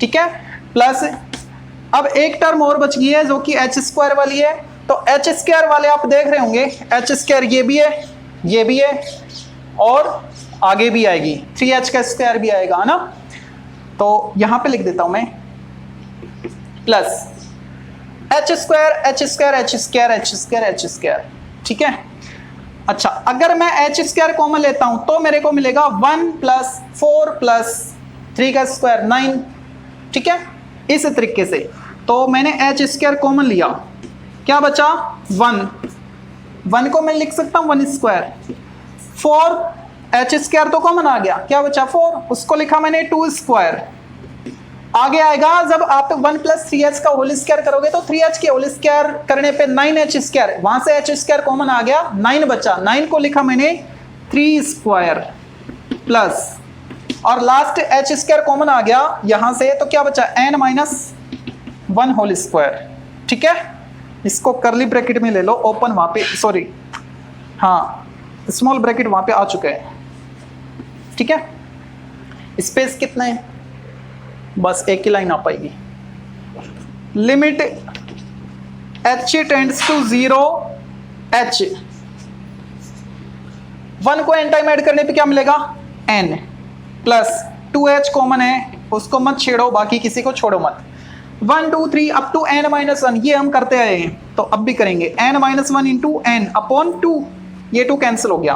ठीक है, प्लस अब एक टर्म और बच गई है जो कि h स्क्वायर वाली है, तो h स्क्वायर वाले आप देख रहे होंगे, h स्क्वायर ये भी है और आगे भी आएगी, 3h का स्क्वायर भी आएगा, है ना। तो यहां पे लिख देता हूं मैं प्लस h स्क्वायर। ठीक है, अच्छा अगर मैं h स्क्वायर कॉमन लेता हूं तो मेरे को मिलेगा 1 प्लस 4 प्लस 3 का स्क्वायर 9। ठीक है, इस तरीके से तो मैंने h स्क्वायर कॉमन लिया, क्या बचा 1 को मैं लिख सकता हूं 1 स्क्वायर, 4 h स्क्वायर तो कॉमन आ गया, क्या बचा 4, उसको लिखा मैंने 2 स्क्वायर। आगे आएगा जब आप 1 प्लस 3h का होल स्क्वायर करोगे तो 3h के होल स्क्वायर करने पे 9h स्क्वायर, वहां से h स्क्वायर कॉमन आ गया, 9 बचा, 9 को लिखा मैंने 3 स्क्वायर प्लस और लास्ट h स्क्वायर कॉमन आ गया यहां से, तो क्या बचा n माइनस 1 होल स्क्वायर। ठीक है, इसको करली ब्रैकेट में ले लो, ओपन वहां पे, सॉरी हाँ स्मॉल ब्रैकेट वहां पे आ चुका है। ठीक है, स्पेस कितना है, बस एक ही लाइन आ पाएगी। Limit h tends to 0 h, 1 को n टाइम ऐड करने पे क्या मिलेगा n प्लस 2h कॉमन है, उसको मत छेड़ो, बाकी किसी को छोड़ो मत। 1 2 3 अप टू n माइनस 1, ये हम करते आए हैं तो अब भी करेंगे, n minus 1 into n upon 2, ये 2 कैंसिल हो गया,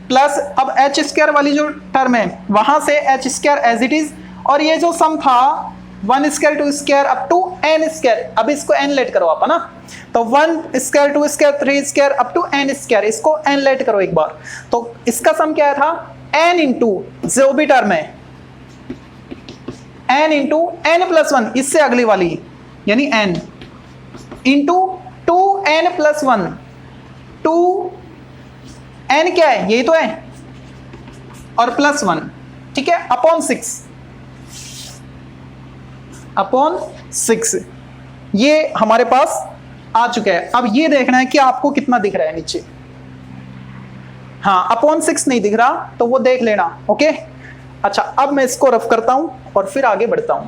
प्लस अब h स्क्वायर वाली जो टर्म है वहां से h square as it is, और ये जो सम था 1 square 2 square up to n square, अब इसको n लेट करो आप, है ना, तो 1 square 2 square 3 square up to n square, इसको n लेट करो एक बार। तो इसका सम क्या था n इंटू जो भी टर्म है n इंटू n प्लस 1, इससे अगली वाली यानी n into 2n plus 1, 2n क्या है यही तो है और प्लस 1। ठीक है, अपॉन 6 ये हमारे पास आ चुका है। अब ये देखना है कि आपको कितना दिख रहा है नीचे, हाँ अपॉन 6 नहीं दिख रहा तो वो देख लेना। ओके, अच्छा अब मैं इसको रफ करता हूं और फिर आगे बढ़ता हूं।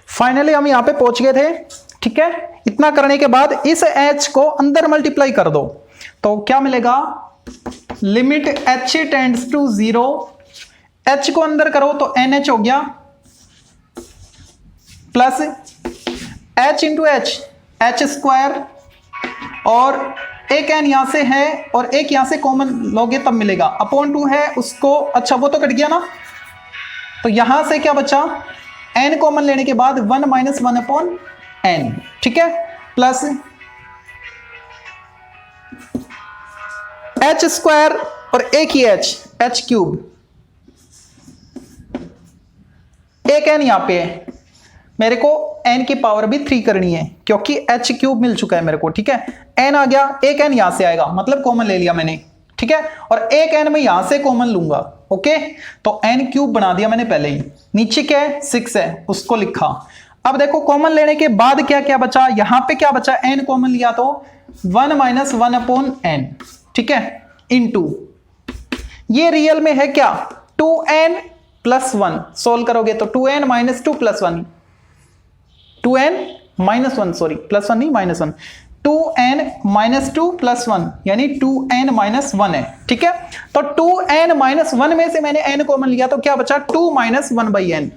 फाइनली हम यहां पे पहुंच गए थे। ठीक है, इतना करने के बाद इस h को अंदर मल्टीप्लाई कर दो तो क्या मिलेगा, limit h tends to 0, h को अंदर करो तो nh हो गया, plus h into h square और एक n यहां से है और एक यहां से कॉमन लोगे तब मिलेगा, अपॉन 2 है उसको, अच्छा वो तो कट गया ना, तो यहां से क्या बचा, n कॉमन लेने के बाद 1 माइनस 1 अपॉन n। ठीक है, प्लस एच स्क्वायर और एक ही एच क्यूब, एक एन यहां पे है, मेरे को n की पावर भी 3 करनी है क्योंकि h क्यूब मिल चुका है मेरे को, ठीक है। n आ गया, एक n यहां से आएगा, मतलब कॉमन ले लिया मैंने, ठीक है, और एक n मैं यहां से कॉमन लूंगा, ओके। तो n क्यूब बना दिया मैंने पहले ही, नीचे क्या है 6 है, उसको लिखा। अब देखो कॉमन लेने के बाद क्या क्या बचा, यहां पे क्या बचा, n कॉमन लिया तो 1 माइनस 1 अपॉन n, ठीक है, इनटू ये रियल में है क्या 2n प्लस 1, सोल्व करोगे तो 2n minus 2 plus 1, 2n minus 1, sorry plus 1 नहीं माइनस 1, 2n माइनस 2 प्लस 1 यानी 2n माइनस 1 है, ठीक है। तो 2n माइनस 1 में से मैंने n कॉमन लिया तो क्या बचा 2 minus 1 by n,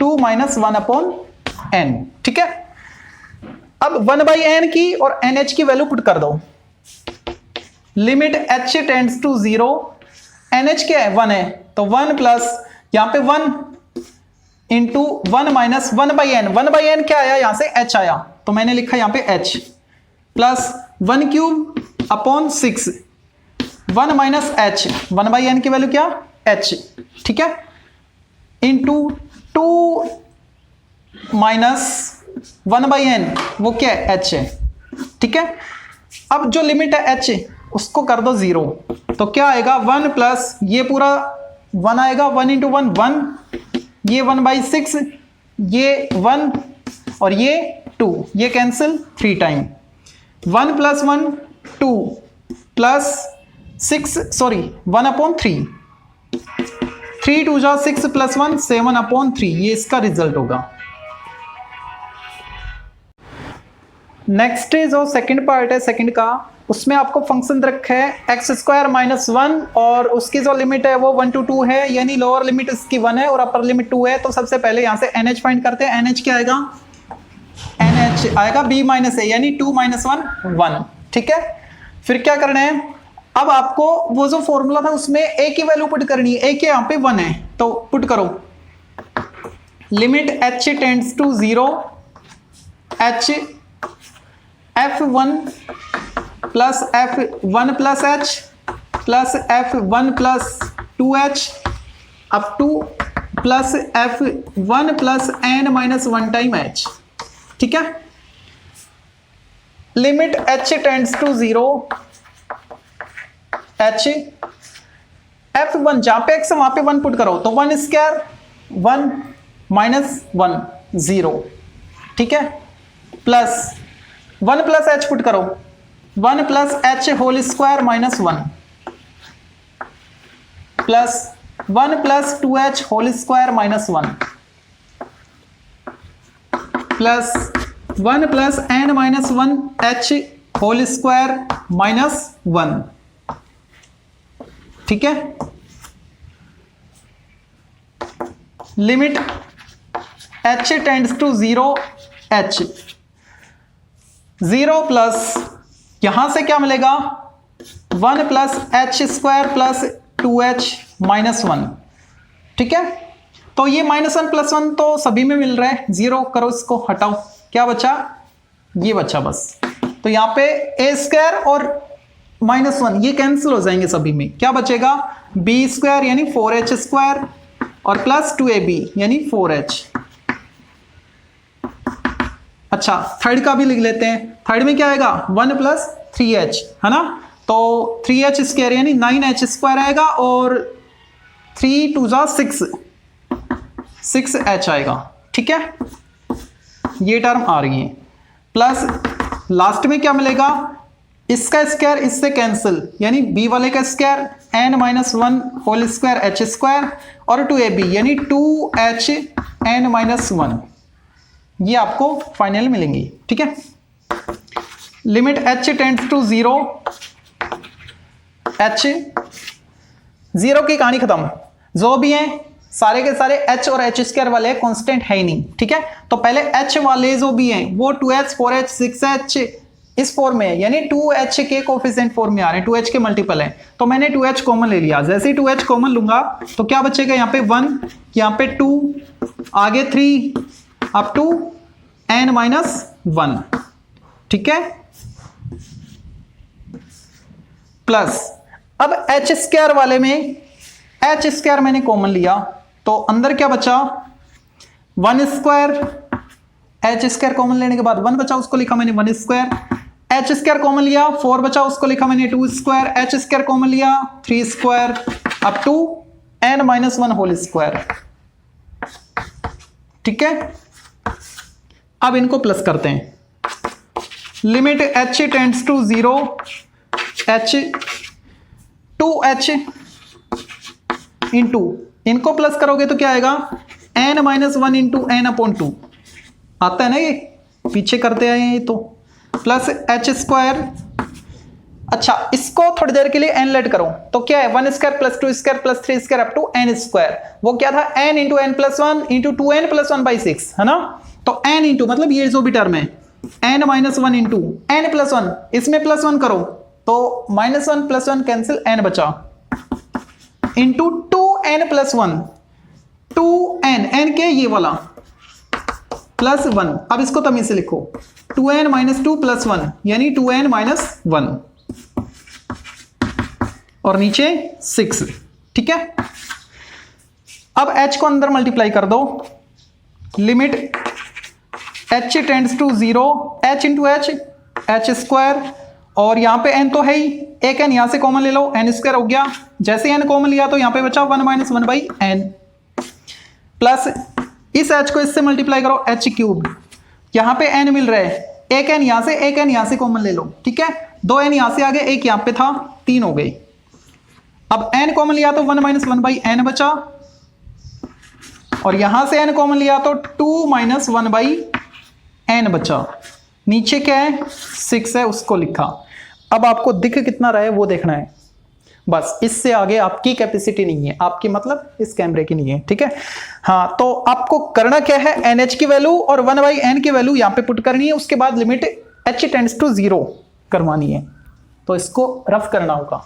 2 minus 1 upon n, ठीक है। अब 1 बाई n की और nh की वैल्यू पुट कर दो, limit h tends to 0, nh क्या है 1 है, तो 1 प्लस यहां पे 1 into 1 minus 1 by n, 1 by N क्या आया यहां से h आया, तो मैंने लिखा यहां पे h plus 1 cube upon 6, 1 minus h, 1 by n की वैल्यू क्या h, ठीक है, इंटू 2 माइनस 1 बाई एन वो क्या है h है, ठीक है। अब जो लिमिट है h उसको कर दो 0, तो क्या आएगा 1 प्लस ये पूरा 1 आएगा, 1 इंटू 1 1, ये 1 बाई 6, ये 1 और ये 2, ये cancel 3 time, 1 plus 1 2 plus 6 sorry 1 upon 3, 3 2 जा 6 प्लस 1 7 अपॉन 3, ये इसका रिजल्ट होगा। नेक्स्ट जो सेकंड पार्ट है सेकंड का, उसमें आपको फंक्शन रखा है एक्स स्क्वायर माइनस 1 और उसकी जो लिमिट है वो 1 to 2 है, यानी लोअर लिमिट इसकी 1 है और अपर लिमिट 2 है। तो सबसे पहले यहाँ से NH फाइंड करते हैं, NH क्या आएगा, NH आएगा b माइनस a यानी 2 माइनस 1 1, ठीक है। फिर क्या करना है, अब आपको वो जो फॉर्मूला था उसमें a की वैल्यू पुट करनी है, a के यहाँ पे 1 है तो पुट करो, limit h tends to 0, h f1 plus f1 plus h plus f1 plus 2h up to plus f1 plus n minus 1 time h, ठीक है। Limit h tends to 0, h f1 जहां पे x वहां पे 1 put करो तो 1 square 1 minus 1 0, ठीक है, प्लस 1 प्लस h पुट करो 1 plus h whole square minus 1 plus 1 plus 2h whole square minus 1 plus 1 plus n minus 1 h whole square minus 1, ठीक है। Limit h tends to 0, h 0 plus यहां से क्या मिलेगा 1 plus h square plus 2h minus 1, ठीक है। तो ये माइनस 1 प्लस 1 तो सभी में मिल रहा है, 0 करो इसको हटाओ, क्या बचा ये बचा बस। तो यहां पे a स्क्वायर और माइनस 1 ये कैंसिल हो जाएंगे सभी में, क्या बचेगा b स्क्वायर यानी 4h स्क्वायर और प्लस 2ab यानी 4h। अच्छा थर्ड का भी लिख लेते हैं, थर्ड में क्या आएगा 1 प्लस 3h है ना, तो 3h स्क्वायर यानी 9h स्क्वायर आएगा और 3 2 जा 6h आएगा, ठीक है, ये टर्म आ रही है। प्लस लास्ट में क्या मिलेगा, इसका स्क्वायर इससे कैंसिल यानी b वाले का square n minus 1 whole square h square और 2ab यानी 2h n माइनस 1, ये आपको फाइनल मिलेंगी, ठीक है। Limit h tends to 0, h 0 की कहानी खत्म, जो भी हैं सारे के सारे h और h स्क्वायर वाले कांस्टेंट है ही नहीं, ठीक है। तो पहले h वाले जो भी हैं वो 2h 4h 6h इस फॉर्म में है, यानी 2h के कोफिशिएंट फॉर्म में आ रहे हैं, 2h के मल्टीपल हैं, तो मैंने 2h कॉमन ले लिया। जैसे ही 2h कॉमन लूंगा तो क्या बचेगा, यहाँ पे 1, यहाँ पे 2, आगे 3 अप टू n माइनस 1, ठीक है। प्लस अब एच स्क्वायर वाले में एच स्क्वायर मैंने कॉमन लिया तो अंदर क्या बचा 1 स्क्वायर, एच स्क्वायर कॉमन लेने के बाद 1 बचा उसको लिखा मैंने 1 स्क्वायर, एच स्क्वायर कॉमन लिया 4 बचा उसको लिखा मैंने 2 स्क्वायर, एच स्क्वायर कॉमन लिया 3 square up to n-1 whole square. ठीक है, अब इनको प्लस करते हैं। Limit h tends to 0 h 2h into इनको प्लस करोगे तो क्या आएगा n-1 इंटू n/2 आता है ना, ये पीछे करते आए हैं ये तो, प्लस एच स्क्वायर। अच्छा इसको थोड़ी देर के लिए n लेट करो तो क्या है 1 square plus 2 square plus 3 square up to n square, वो क्या था n into n+1 into 2n+1/6 है ना। तो n इंटू मतलब ये जो भी टर्म है n-1 इंटू n+1, इसमें +1 करो तो -1 + 1 कैंसिल, n बचा इंटू 2n+1 2n n के ये वाला +1। अब इसको तमीज से लिखो 2n-2 + 1 यानी 2n-1 और नीचे 6। ठीक है, अब h को अंदर मल्टीप्लाई कर दो, limit h tends to 0 h into h square, और यहां पे n तो है ही, एक n यहां से कॉमन ले लो n स्क्वायर हो गया, जैसे n कॉमन लिया तो यहां पे बचा 1-1/n प्लस इस h को इससे मल्टीप्लाई करो h³, यहां पे n मिल रहा है, एक n यहां से एक n यहां से कॉमन ले लो। ठीक है, 2 n यहां से आ गए, एक यहां पे था, 3 हो गए। अब n कॉमन लिया तो 1-1/n बचा, और यहां से n कॉमन लिया तो 2-1/n बचा, नीचे क्या है 6 है उसको लिखा। अब आपको दिख कितना रहा है वो देखना है, बस इससे आगे आपकी कैपेसिटी नहीं है, आपकी मतलब इस कैमरे की नहीं है। ठीक है, हाँ तो आपको करना क्या है, NH की वैल्यू और 1/n की वैल्यू यहां पे पुट करनी है, उसके बाद लिमिट h टेंड्स टू 0 करवानी है, तो इसको रफ करना होगा।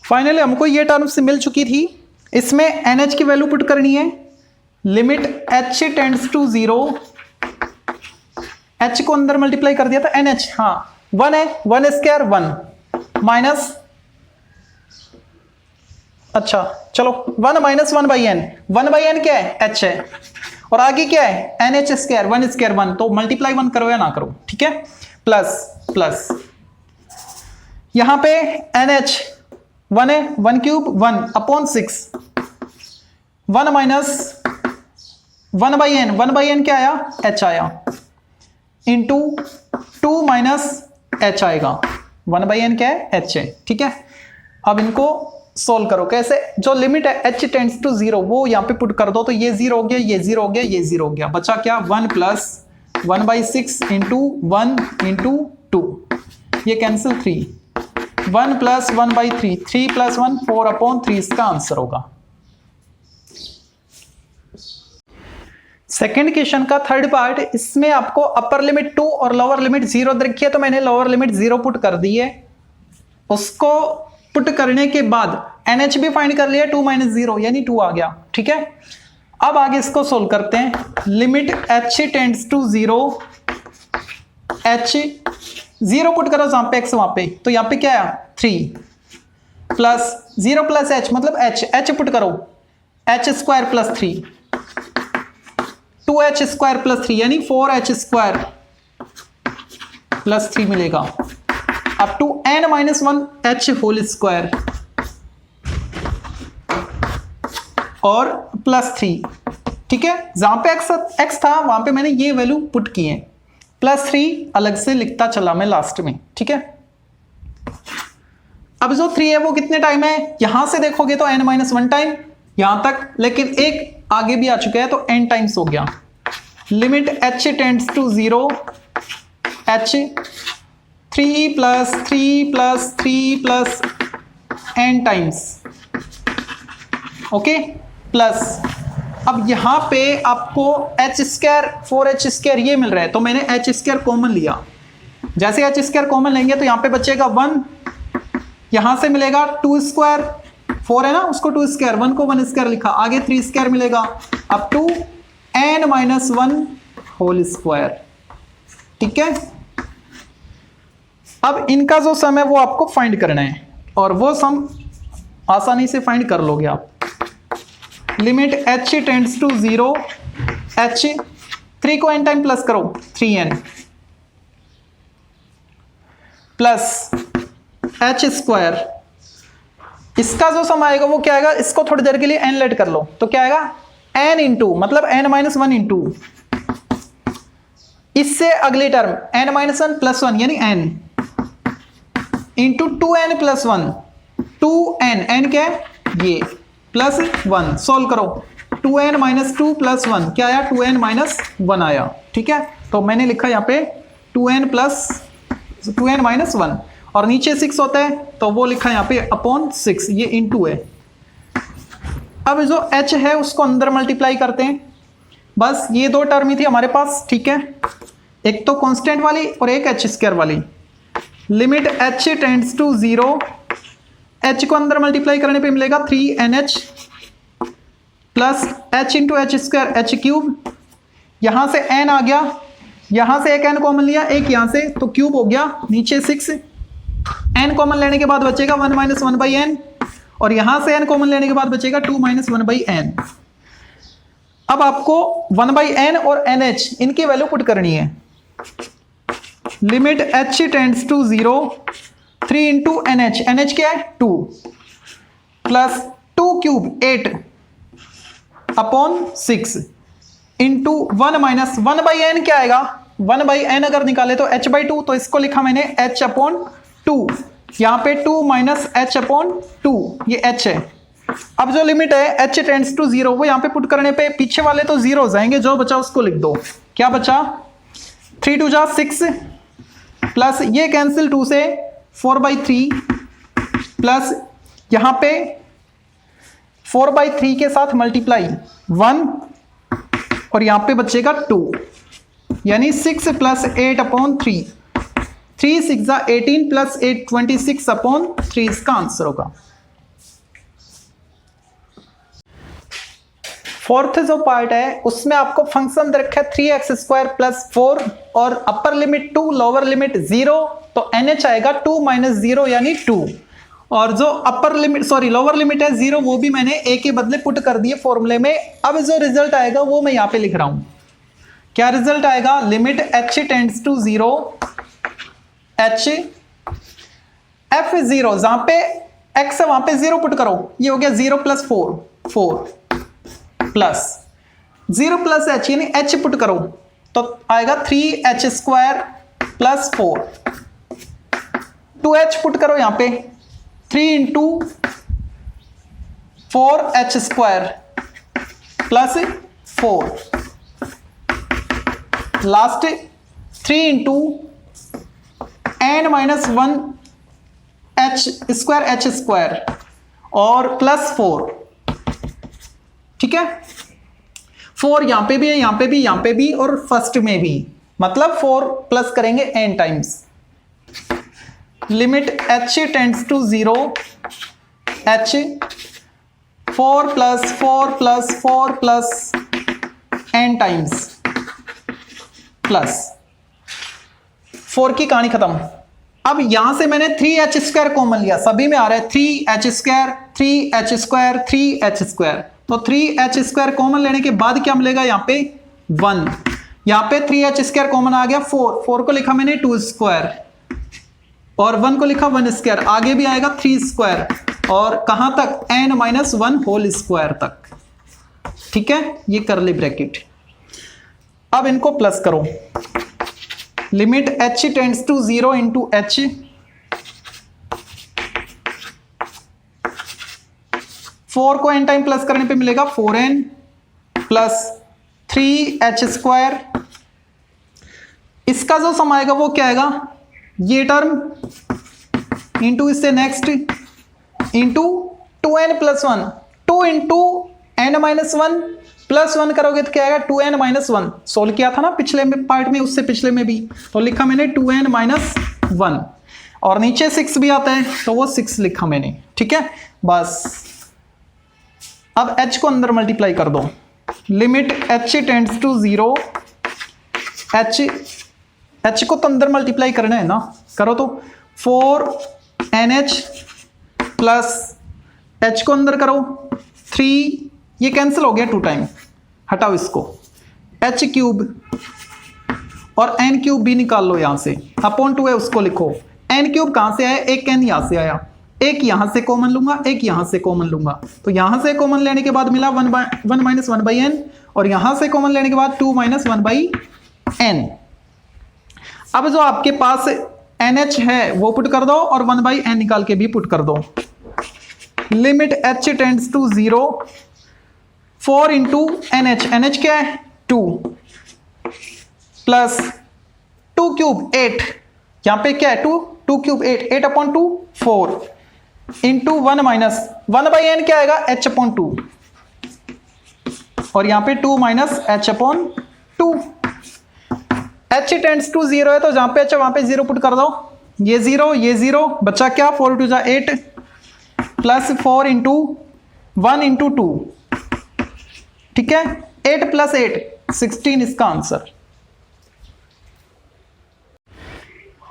फाइनली हमको ये टर्म से मिल चुकी थी, इसमें NH की वैल्यू पुट करनी है, limit h tends to 0, h को अंदर मल्टीप्लाई कर दिया था NH, हाँ 1 है, 1 स्क्वायर 1 माइनस, अच्छा चलो 1-1/n, 1/n क्या है h है, और आगे क्या है NH स्क्वायर 1 स्क्वायर 1, तो मल्टीप्लाई 1 करो या ना करो। ठीक है, प्लस यहां पे NH 1 है, 1³ 1/6, 1 माइनस 1/n, 1/n क्या आया h आया, इंटू 2 माइनस h आएगा, 1/n क्या है h है। ठीक है, अब इनको सोल्व करो, कैसे, जो लिमिट है h टेंड्स टू 0 वो यहां पे पुट कर दो, तो ये 0 हो गया, ये 0 हो गया, ये 0 हो गया, बचा क्या 1 + 1/6 इंटू 1 इंटू 2, ये कैंसिल 3, 1 + 1/3, 3 + 1 4/3 इसका आंसर होगा। सेकेंड क्वेश्चन का थर्ड पार्ट, इसमें आपको अपर लिमिट 2 और लोअर लिमिट 0 रखी है, तो मैंने लोअर लिमिट 0 पुट कर दी है। उसको पुट करने के बाद NH भी फाइंड कर लिया, 2 - 0 यानी 2 आ गया। ठीक है, अब आगे इसको सोल्व करते हैं, limit h tends to 0, h 0 put करो जहां पे x वहां पे, तो यहां पे क्या आया 3 प्लस 0 प्लस h मतलब h पुट करो, h² + 3, 2h² + 3 यानी 4h² + 3 मिलेगा, up to n-1h whole square और +3। ठीक है, जहां पे x था वहां पे मैंने ये वैल्यू पुट की है, +3 अलग से लिखता चला मैं लास्ट में। ठीक है, अब जो 3 है वो कितने टाइम है, यहां से देखोगे तो n-1 टाइम यहां तक, लेकिन एक आगे भी आ चुका है तो n टाइम्स हो गया। Limit h tends to 0, h 3 + 3 + 3 + n times, okay, plus अब यहां पे आपको h² 4h² ये मिल रहा है, तो मैंने h² कॉमन लिया, जैसे h² कॉमन लेंगे तो यहां पे बचेगा 1, यहां से मिलेगा 2², 4 है ना उसको 2², 1 को 1² लिखा, आगे 3² मिलेगा, up to n-1 whole square. ठीक है, अब इनका जो सम है वो आपको फाइंड करना है, और वो सम आसानी से फाइंड कर लोगे आप। Limit h tends to 0, h 3 को n टाइम प्लस करो 3n प्लस h स्क्वायर, इसका जो सम आएगा वो क्या आएगा, इसको थोड़ी देर के लिए n लेट कर लो, तो क्या आएगा n इंटू मतलब n माइनस 1 इंटू इससे अगली टर्म n माइनस 1 प्लस 1 यानी n into 2n plus 1, 2n, n क्या है ये प्लस 1, सोल्व करो 2n माइनस 2 प्लस 1 क्या आया 2n माइनस 1 आया। ठीक है, तो मैंने लिखा यहाँ पे 2n माइनस 1 और नीचे 6 होता है तो वो लिखा यहाँ पे अपॉन 6, ये इंटू है। अब जो h है उसको अंदर मल्टीप्लाई करते हैं, बस ये दो टर्म ही थी हमारे पास। ठीक है, एक तो कांस्टेंट वाली और एक h स्क्वायर वाली। Limit h tends to 0, h को अंदर मल्टीप्लाई करने पे मिलेगा 3nh plus h into H square h cube, यहां से n आ गया, यहां से एक n कॉमन लिया, एक यहां से, तो क्यूब हो गया, नीचे 6, n कॉमन लेने के बाद बचेगा 1 माइनस 1 बाई n, और यहां से n कॉमन लेने के बाद बचेगा 2 माइनस 1 बाई n। अब आपको 1 बाई n और nh इनकी वैल्यू पुट करनी है। Limit h tends to 0, 3 into nh क्या है 2 plus 2 cube 8 upon 6 into 1 minus 1 by N क्या आएगा, 1 बाई एन अगर निकाले तो h बाई 2, तो इसको लिखा मैंने h अपॉन 2, यहाँ पे 2 माइनस h अपॉन 2, ये h है। अब जो लिमिट है h टेंड्स टू 0 वो यहाँ पे पुट करने पे पीछे वाले तो 0 हो जाएंगे, जो बचा उसको लिख दो। क्या बचा 3 2 जा 6 प्लस ये कैंसिल 2 से 4 बाई 3 प्लस यहाँ पे 4 बाई 3 के साथ मल्टीप्लाई 1 और यहाँ पे बचेगा 2, यानी 6 प्लस 8 अपॉन 3, 3 6 जा 18 प्लस 8 26 अपॉन 3 इसका आंसर होगा। फोर्थ जो पार्ट है उसमें आपको फंक्शन दे रखा है 3x स्क्वायर प्लस 4 और अपर लिमिट 2 लोअर लिमिट 0, तो nh आएगा 2 माइनस 0 यानी 2, और जो अपर लिमिट लोअर लिमिट है 0 वो भी मैंने a के बदले पुट कर दिए फॉर्मूले में। अब जो रिजल्ट आएगा वो मैं यहाँ पे लिख रहा हूं। क्या रिजल्ट आएगा, limit h tends to 0, h f0 जहां पे x है वहां पे 0 पुट करो, ये हो गया 0 प्लस 4 प्लस 0 प्लस h यानी h पुट करो तो आएगा 3h square plus 4, 2h put करो यहां पे 3 into 4h square plus 4, last 3 into n minus 1 h square और प्लस 4। ठीक है, 4 यहां पे भी है, यहां पे भी, यहां पे भी और फर्स्ट में भी, मतलब 4 प्लस करेंगे n times. Limit h tends to 0, h 4 plus 4 plus 4 plus n times plus 4 की कहानी खत्म। अब यहां से मैंने 3h स्क्वायर कॉमन लिया, सभी में आ रहा है 3h square 3h square 3h square, तो 3h स्क्वायर कॉमन लेने के बाद क्या मिलेगा यहाँ पे 1, यहाँ पे 3h स्क्वायर कॉमन आ गया 4 को लिखा मैंने 2 स्क्वायर और 1 को लिखा 1 स्क्वायर, आगे भी आएगा 3 स्क्वायर और कहां तक n माइनस 1 होल स्क्वायर तक। ठीक है, ये करली ब्रैकेट। अब इनको प्लस करो, limit h tends to 0 into h 4 को n टाइम प्लस करने पे मिलेगा 4n प्लस 3h स्क्वायर, इसका जो सम आएगा वो क्या आएगा, ये टर्म इंटू इससे next into 2n plus 1, 2 into n minus 1 plus 1 करोगे तो क्या आएगा 2n माइनस 1, सोल्व किया था ना पिछले में पार्ट में, उससे पिछले में भी, तो लिखा मैंने 2n माइनस 1 और नीचे 6 भी आता है तो वो 6 लिखा मैंने। ठीक है, बस अब h को अंदर मल्टीप्लाई कर दो, limit h tends to 0, h H को तो अंदर मल्टीप्लाई करना है ना, करो तो 4NH प्लस H को अंदर करो 3, ये कैंसिल हो गया 2 टाइम, हटाओ इसको, H क्यूब और N क्यूब भी निकाल लो यहां से, अपॉन 2 है उसको लिखो। N क्यूब कहां से आया, एक N यहां से आया, एक यहां से कॉमन लूंगा, एक यहां से कॉमन लूंगा, तो यहां से कॉमन लेने के बाद मिला 1 माइनस 1/n, और यहां से कॉमन लेने के बाद 2 माइनस 1/n। अब जो आपके पास NH है वो पुट कर दो और 1/n निकाल के भी पुट कर दो। Limit H tends to 0, 4 into NH, NH क्या है 2, प्लस 2 क्यूब 8, यहां पे क्या है 2 cube 8, 8 upon 2 4, into 1 minus 1/n क्या आएगा H अपॉन 2, और यहां पे 2 minus H upon 2। H tends to 0 है तो जहां पे H वहां पे 0 पुट कर दो, ये 0 बच्चा क्या 4 2 8 प्लस 4 इंटू 1 इंटू 2, ठीक है, 8 प्लस 8 16 इसका आंसर।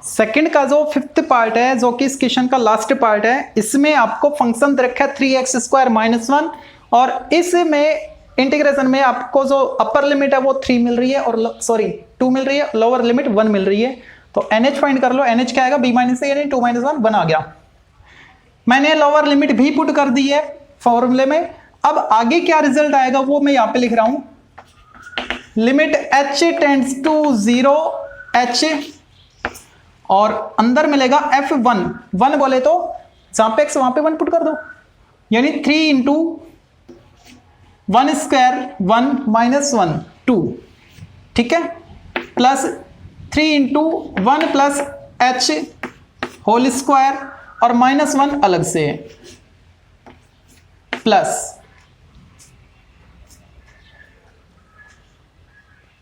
सेकंड का जो 5th पार्ट है, जो कि इस क्वेश्चन का लास्ट पार्ट है, इसमें आपको फंक्शन दे रखा है 3x² माइनस 1, और इसमें इंटीग्रेशन में आपको जो अपर लिमिट है वो 3 मिल रही है, और 2 मिल रही है, लोअर लिमिट 1 मिल रही है। तो NH फाइंड कर लो, NH क्या आएगा b माइनस a यानी 2 माइनस 1 1 आ गया। मैंने लोअर लिमिट भी पुट कर दी है फॉर्मूले में। अब आगे क्या रिजल्ट आएगा वो मैं यहां पे लिख रहा हूं, limit H tends to 0 H, और अंदर मिलेगा F1, 1 बोले तो जहां पे x वहां पे 1 पुट कर दो, यानी 3 इंटू 1 स्क्वायर 1 माइनस 1 2, ठीक है, plus 3 into 1 plus H whole square, और माइनस 1 अलग से, प्लस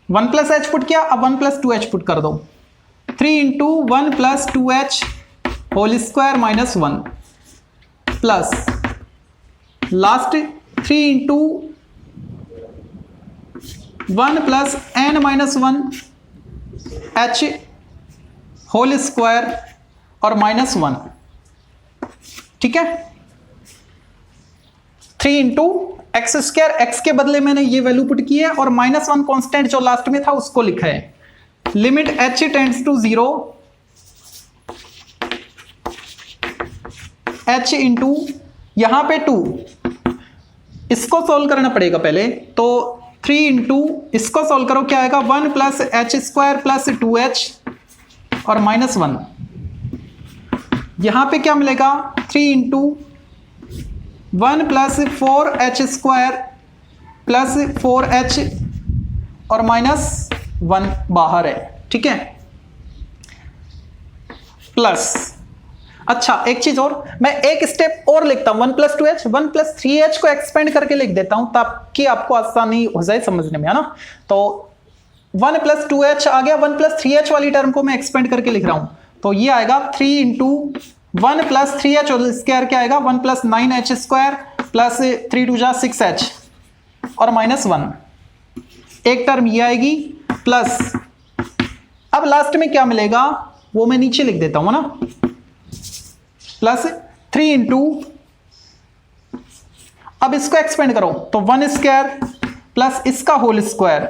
1 प्लस H पुट किया, अब 1 प्लस 2H पुट कर दो, 3 into 1 plus 2H whole square minus 1, plus last 3 into 1 plus n minus 1 H whole square और माइनस 1, ठीक है, 3 इंटू एक्स स्क्वायर, एक्स के बदले मैंने ये वैल्यू पुट की है, और माइनस 1 कॉन्स्टेंट जो लास्ट में था उसको लिखा है। Limit H tends to 0 H into यहां पे 2, इसको सोल्व करना पड़ेगा पहले, तो 3 इंटू इसको सोल्व करो, क्या आएगा 1 plus H square plus 2H और माइनस 1, यहां पे क्या मिलेगा 3 into 1 plus 4H square plus 4H और माइनस 1 बाहर है, ठीक है, प्लस, अच्छा एक चीज और, मैं एक स्टेप और लिखता हूं, 1 प्लस 2H 1 प्लस 3H को एक्सपेंड करके लिख देता हूं ताकि आपको आसानी हो जाए समझने में, है ना। तो 1 प्लस 2H आ गया, 1 प्लस 3H वाली टर्म को मैं एक्सपेंड करके लिख रहा हूं, तो ये आएगा 3 इंटू 1 प्लस 3H और स्क्वायर क्या आएगा 1 plus 9H square plus 3 2 6H और माइनस 1, एक टर्म ये आएगी, प्लस अब लास्ट में क्या मिलेगा वो मैं नीचे लिख देता हूं ना, प्लस 3 इंटू, अब इसको एक्सपेंड करो तो 1 स्क्वायर प्लस इसका होल स्क्वायर,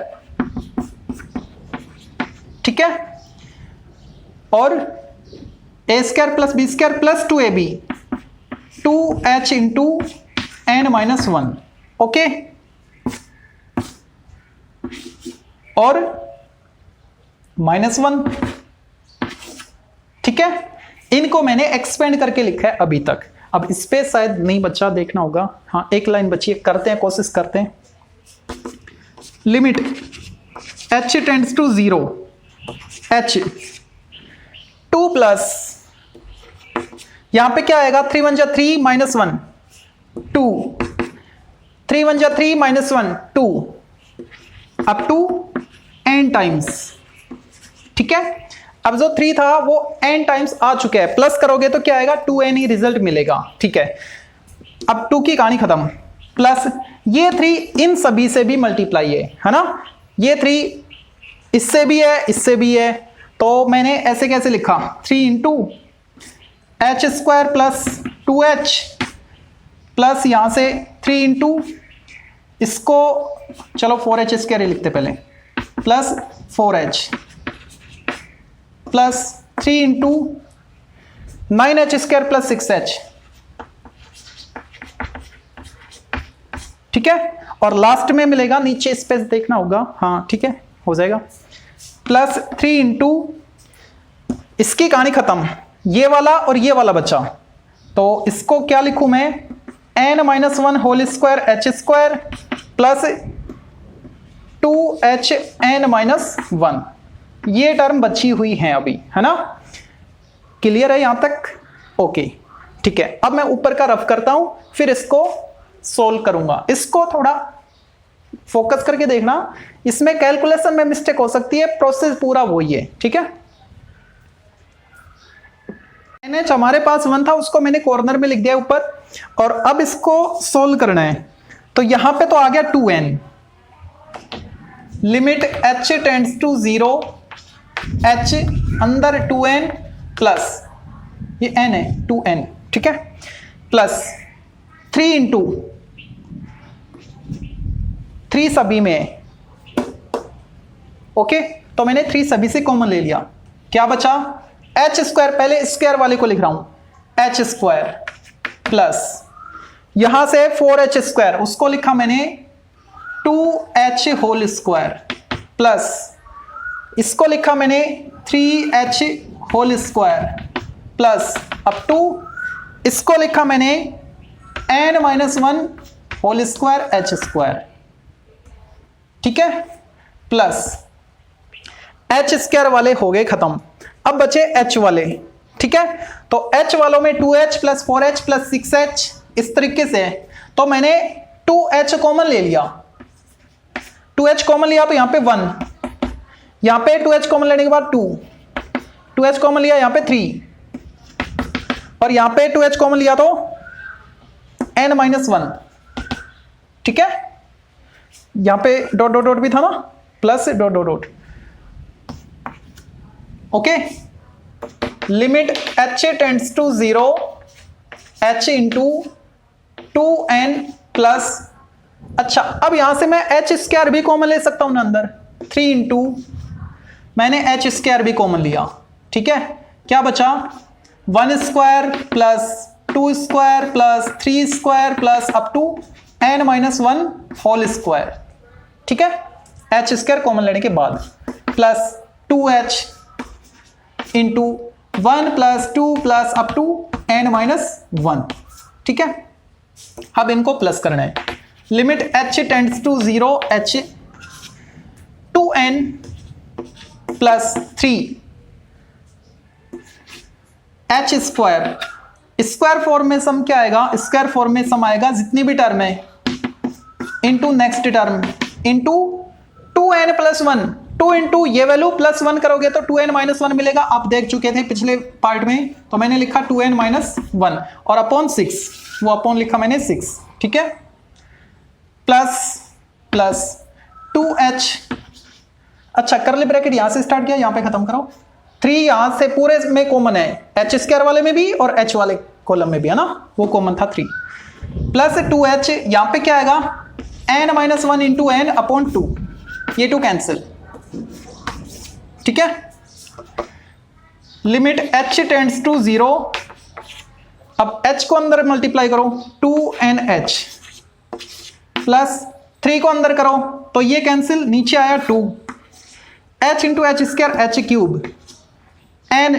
ठीक है, और a square plus b square plus 2ab 2H into n minus 1, okay, और माइनस 1, ठीक है, इनको मैंने एक्सपेंड करके लिखा है अभी तक। अब इस पे शायद नहीं बच्चा देखना होगा, हाँ एक लाइन बची है, करते हैं, कोशिश करते हैं। Limit H tends to 0 H 2 plus, यहां पे क्या आएगा 3 1 3 minus 1 2, 3 1 3 minus 1 2 up to n times, ठीक है। अब जो 3 था वो n टाइम्स आ चुका है, प्लस करोगे तो क्या आएगा 2n ही रिजल्ट मिलेगा, ठीक है। अब 2 की कहानी खत्म, प्लस ये 3 इन सभी से भी मल्टीप्लाई है ना, ये 3 इससे भी है इससे भी है, तो तो मैंने ऐसे कैसे लिखा 3 into H square plus 2h plus यहां से 3 इंटू इसको चलो 4h स्क्वायर ही लिखते पहले plus 4h plus 3 into 9h square plus 6h। ठीक है, और लास्ट में मिलेगा, नीचे स्पेस देखना होगा, हाँ ठीक है हो जाएगा, प्लस 3 इंटू इसकी कहानी खत्म, ये वाला और ये वाला बचा, तो इसको क्या लिखूं मैं n-1 whole square H square plus 2hn-1, ये टर्म बची हुई है अभी, है ना। क्लियर है यहां तक? ओके ठीक है। अब मैं ऊपर का रफ करता हूं, फिर इसको सोल्व करूंगा। इसको थोड़ा फोकस करके देखना, इसमें कैलकुलेशन में मिस्टेक हो सकती है, प्रोसेस पूरा वही है। ठीक है, NH हमारे पास 1 था, उसको मैंने कॉर्नर में लिख दिया ऊपर, और अब इसको सोल्व करना है। तो यहां पे तो आ गया 2n, limit h tends to 0, h अंदर 2n प्लस ये n है 2n, ठीक है, प्लस 3 इंटू 3 सभी में है। ओके, तो मैंने 3 सभी से कॉमन ले लिया, क्या बचा एच स्क्वायर, पहले स्क्वायर वाले को लिख रहा हूं एच स्क्वायर प्लस यहां से 4h स्क्वायर, उसको लिखा मैंने 2h होल स्क्वायर प्लस इसको लिखा मैंने 3h होल स्क्वायर प्लस अब 2 इसको लिखा मैंने n-1 whole square h square, ठीक है, प्लस h स्क्वायर वाले हो गए खत्म। अब बचे h वाले, ठीक है, तो h वालों में 2h plus 4h plus 6h इस तरीके से है। तो मैंने 2h कॉमन ले लिया, 2h कॉमन लिया तो यहां पे 1, यहां पे 2h कॉमन लेने के बाद 2, 2h कॉमन लिया यहां पे 3, और यहां पे 2h कॉमन लिया तो n-1, ठीक है, यहां पे डॉट डॉट डॉट भी था ना, plus dot dot dot. Okay, limit h tends to 0, h into 2n plus, अच्छा अब यहां से मैं h स्क्वायर भी कॉमन ले सकता हूं ना अंदर, 3 इंटू मैंने h स्क्वायर भी कॉमन लिया, ठीक है, क्या बचा 1 square plus 2 square plus 3 square plus up to n-1 whole square, ठीक है, h स्क्वायर कॉमन लेने के बाद plus 2h into 1 plus 2 plus up to n-1, ठीक है। अब इनको प्लस करना है, limit h tends to 0, h 2n plus 3 h square, square form में सम क्या आएगा, स्क्वायर फॉर्म में सम आएगा जितनी भी टर्म है into next term into 2n plus 1, 2 into ये वैल्यू प्लस 1 करोगे तो 2n-1 मिलेगा, आप देख चुके थे पिछले पार्ट में, तो मैंने लिखा 2n-1 और अपॉन 6, वो अपॉन लिखा मैंने 6, ठीक है, प्लस प्लस 2h, अच्छा करली ब्रैकेट यहां से स्टार्ट किया, यहां पे खत्म करो, 3 यहां से पूरे में कॉमन है, h स्क्वायर वाले में भी और h वाले कॉलम में भी, है ना, वो कॉमन था 3, प्लस 2h, यहां पे क्या आएगा n-1 इंटू n अपॉन 2, ये 2 कैंसिल, ठीक है, लिमिट h टेंड्स टू 0, अब h को अंदर मल्टीप्लाई करो 2nh प्लस 3 को अंदर करो तो ये कैंसिल, नीचे आया 2, h into H square h cube, n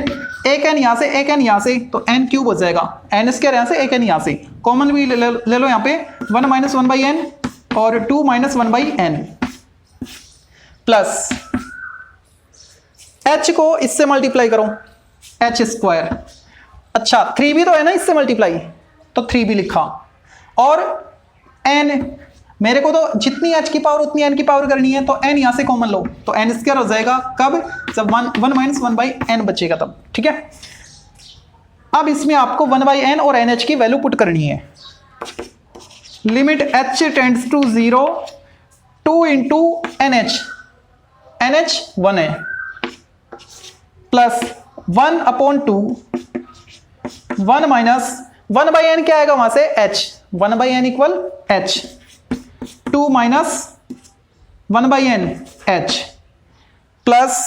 एक n यहां से एक n यहां से, तो n क्यूब हो जाएगा, n स्क्वायर यहां से एक n यहां से, कॉमन भी ले लो यहां पे 1-1/n और 2-1/n प्लस h को इससे मल्टीप्लाई करो h स्क्वायर, अच्छा 3 भी तो है ना इससे मल्टीप्लाई, तो 3 भी लिखा, और n मेरे को तो जितनी h की पावर उतनी n की पावर करनी है, तो n यहां से कॉमन लो तो n स्क्वायर हो जाएगा, कब जब 1-1 बचेगा तब, ठीक है। अब इसमें आपको 1/n और nh की वैल्यू पुट करनी है, limit h tends to 0, 2 into nh 1 है प्लस 1/2 1 माइनस 1/n क्या आएगा वहां से h 1/n equal h 2 minus 1/n h plus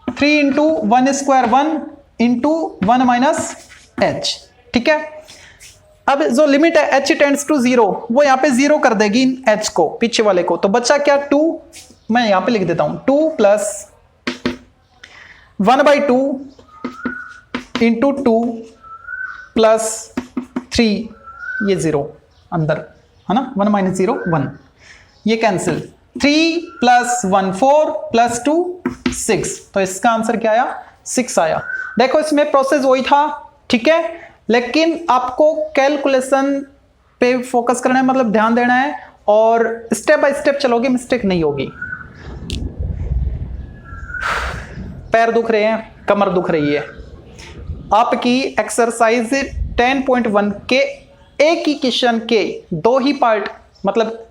3 into 1 square 1 into 1 minus h। ठीक है, अब जो लिमिट है h टेंड्स टू 0 वो यहां पे 0 कर देगी इन h को, पीछे वाले को। तो बच्चा क्या 2, मैं यहां पे लिख देता हूं 2 प्लस 1/2 इंटू 2 प्लस 3, ये 0 अंदर है ना, 1 माइनस 0 1, ये कैंसिल, 3 प्लस 1 4 प्लस 2 6, तो इसका आंसर क्या आया 6 आया। देखो इसमें प्रोसेस वही था, ठीक है, लेकिन आपको कैलकुलेशन पे फोकस करना है, मतलब ध्यान देना है और स्टेप बाय स्टेप चलोगे, मिस्टेक नहीं होगी। पैर दुख रहे हैं, कमर दुख रही है, आपकी एक्सरसाइज 10.1 के एक ही क्वेश्चन के 2 ही पार्ट, मतलब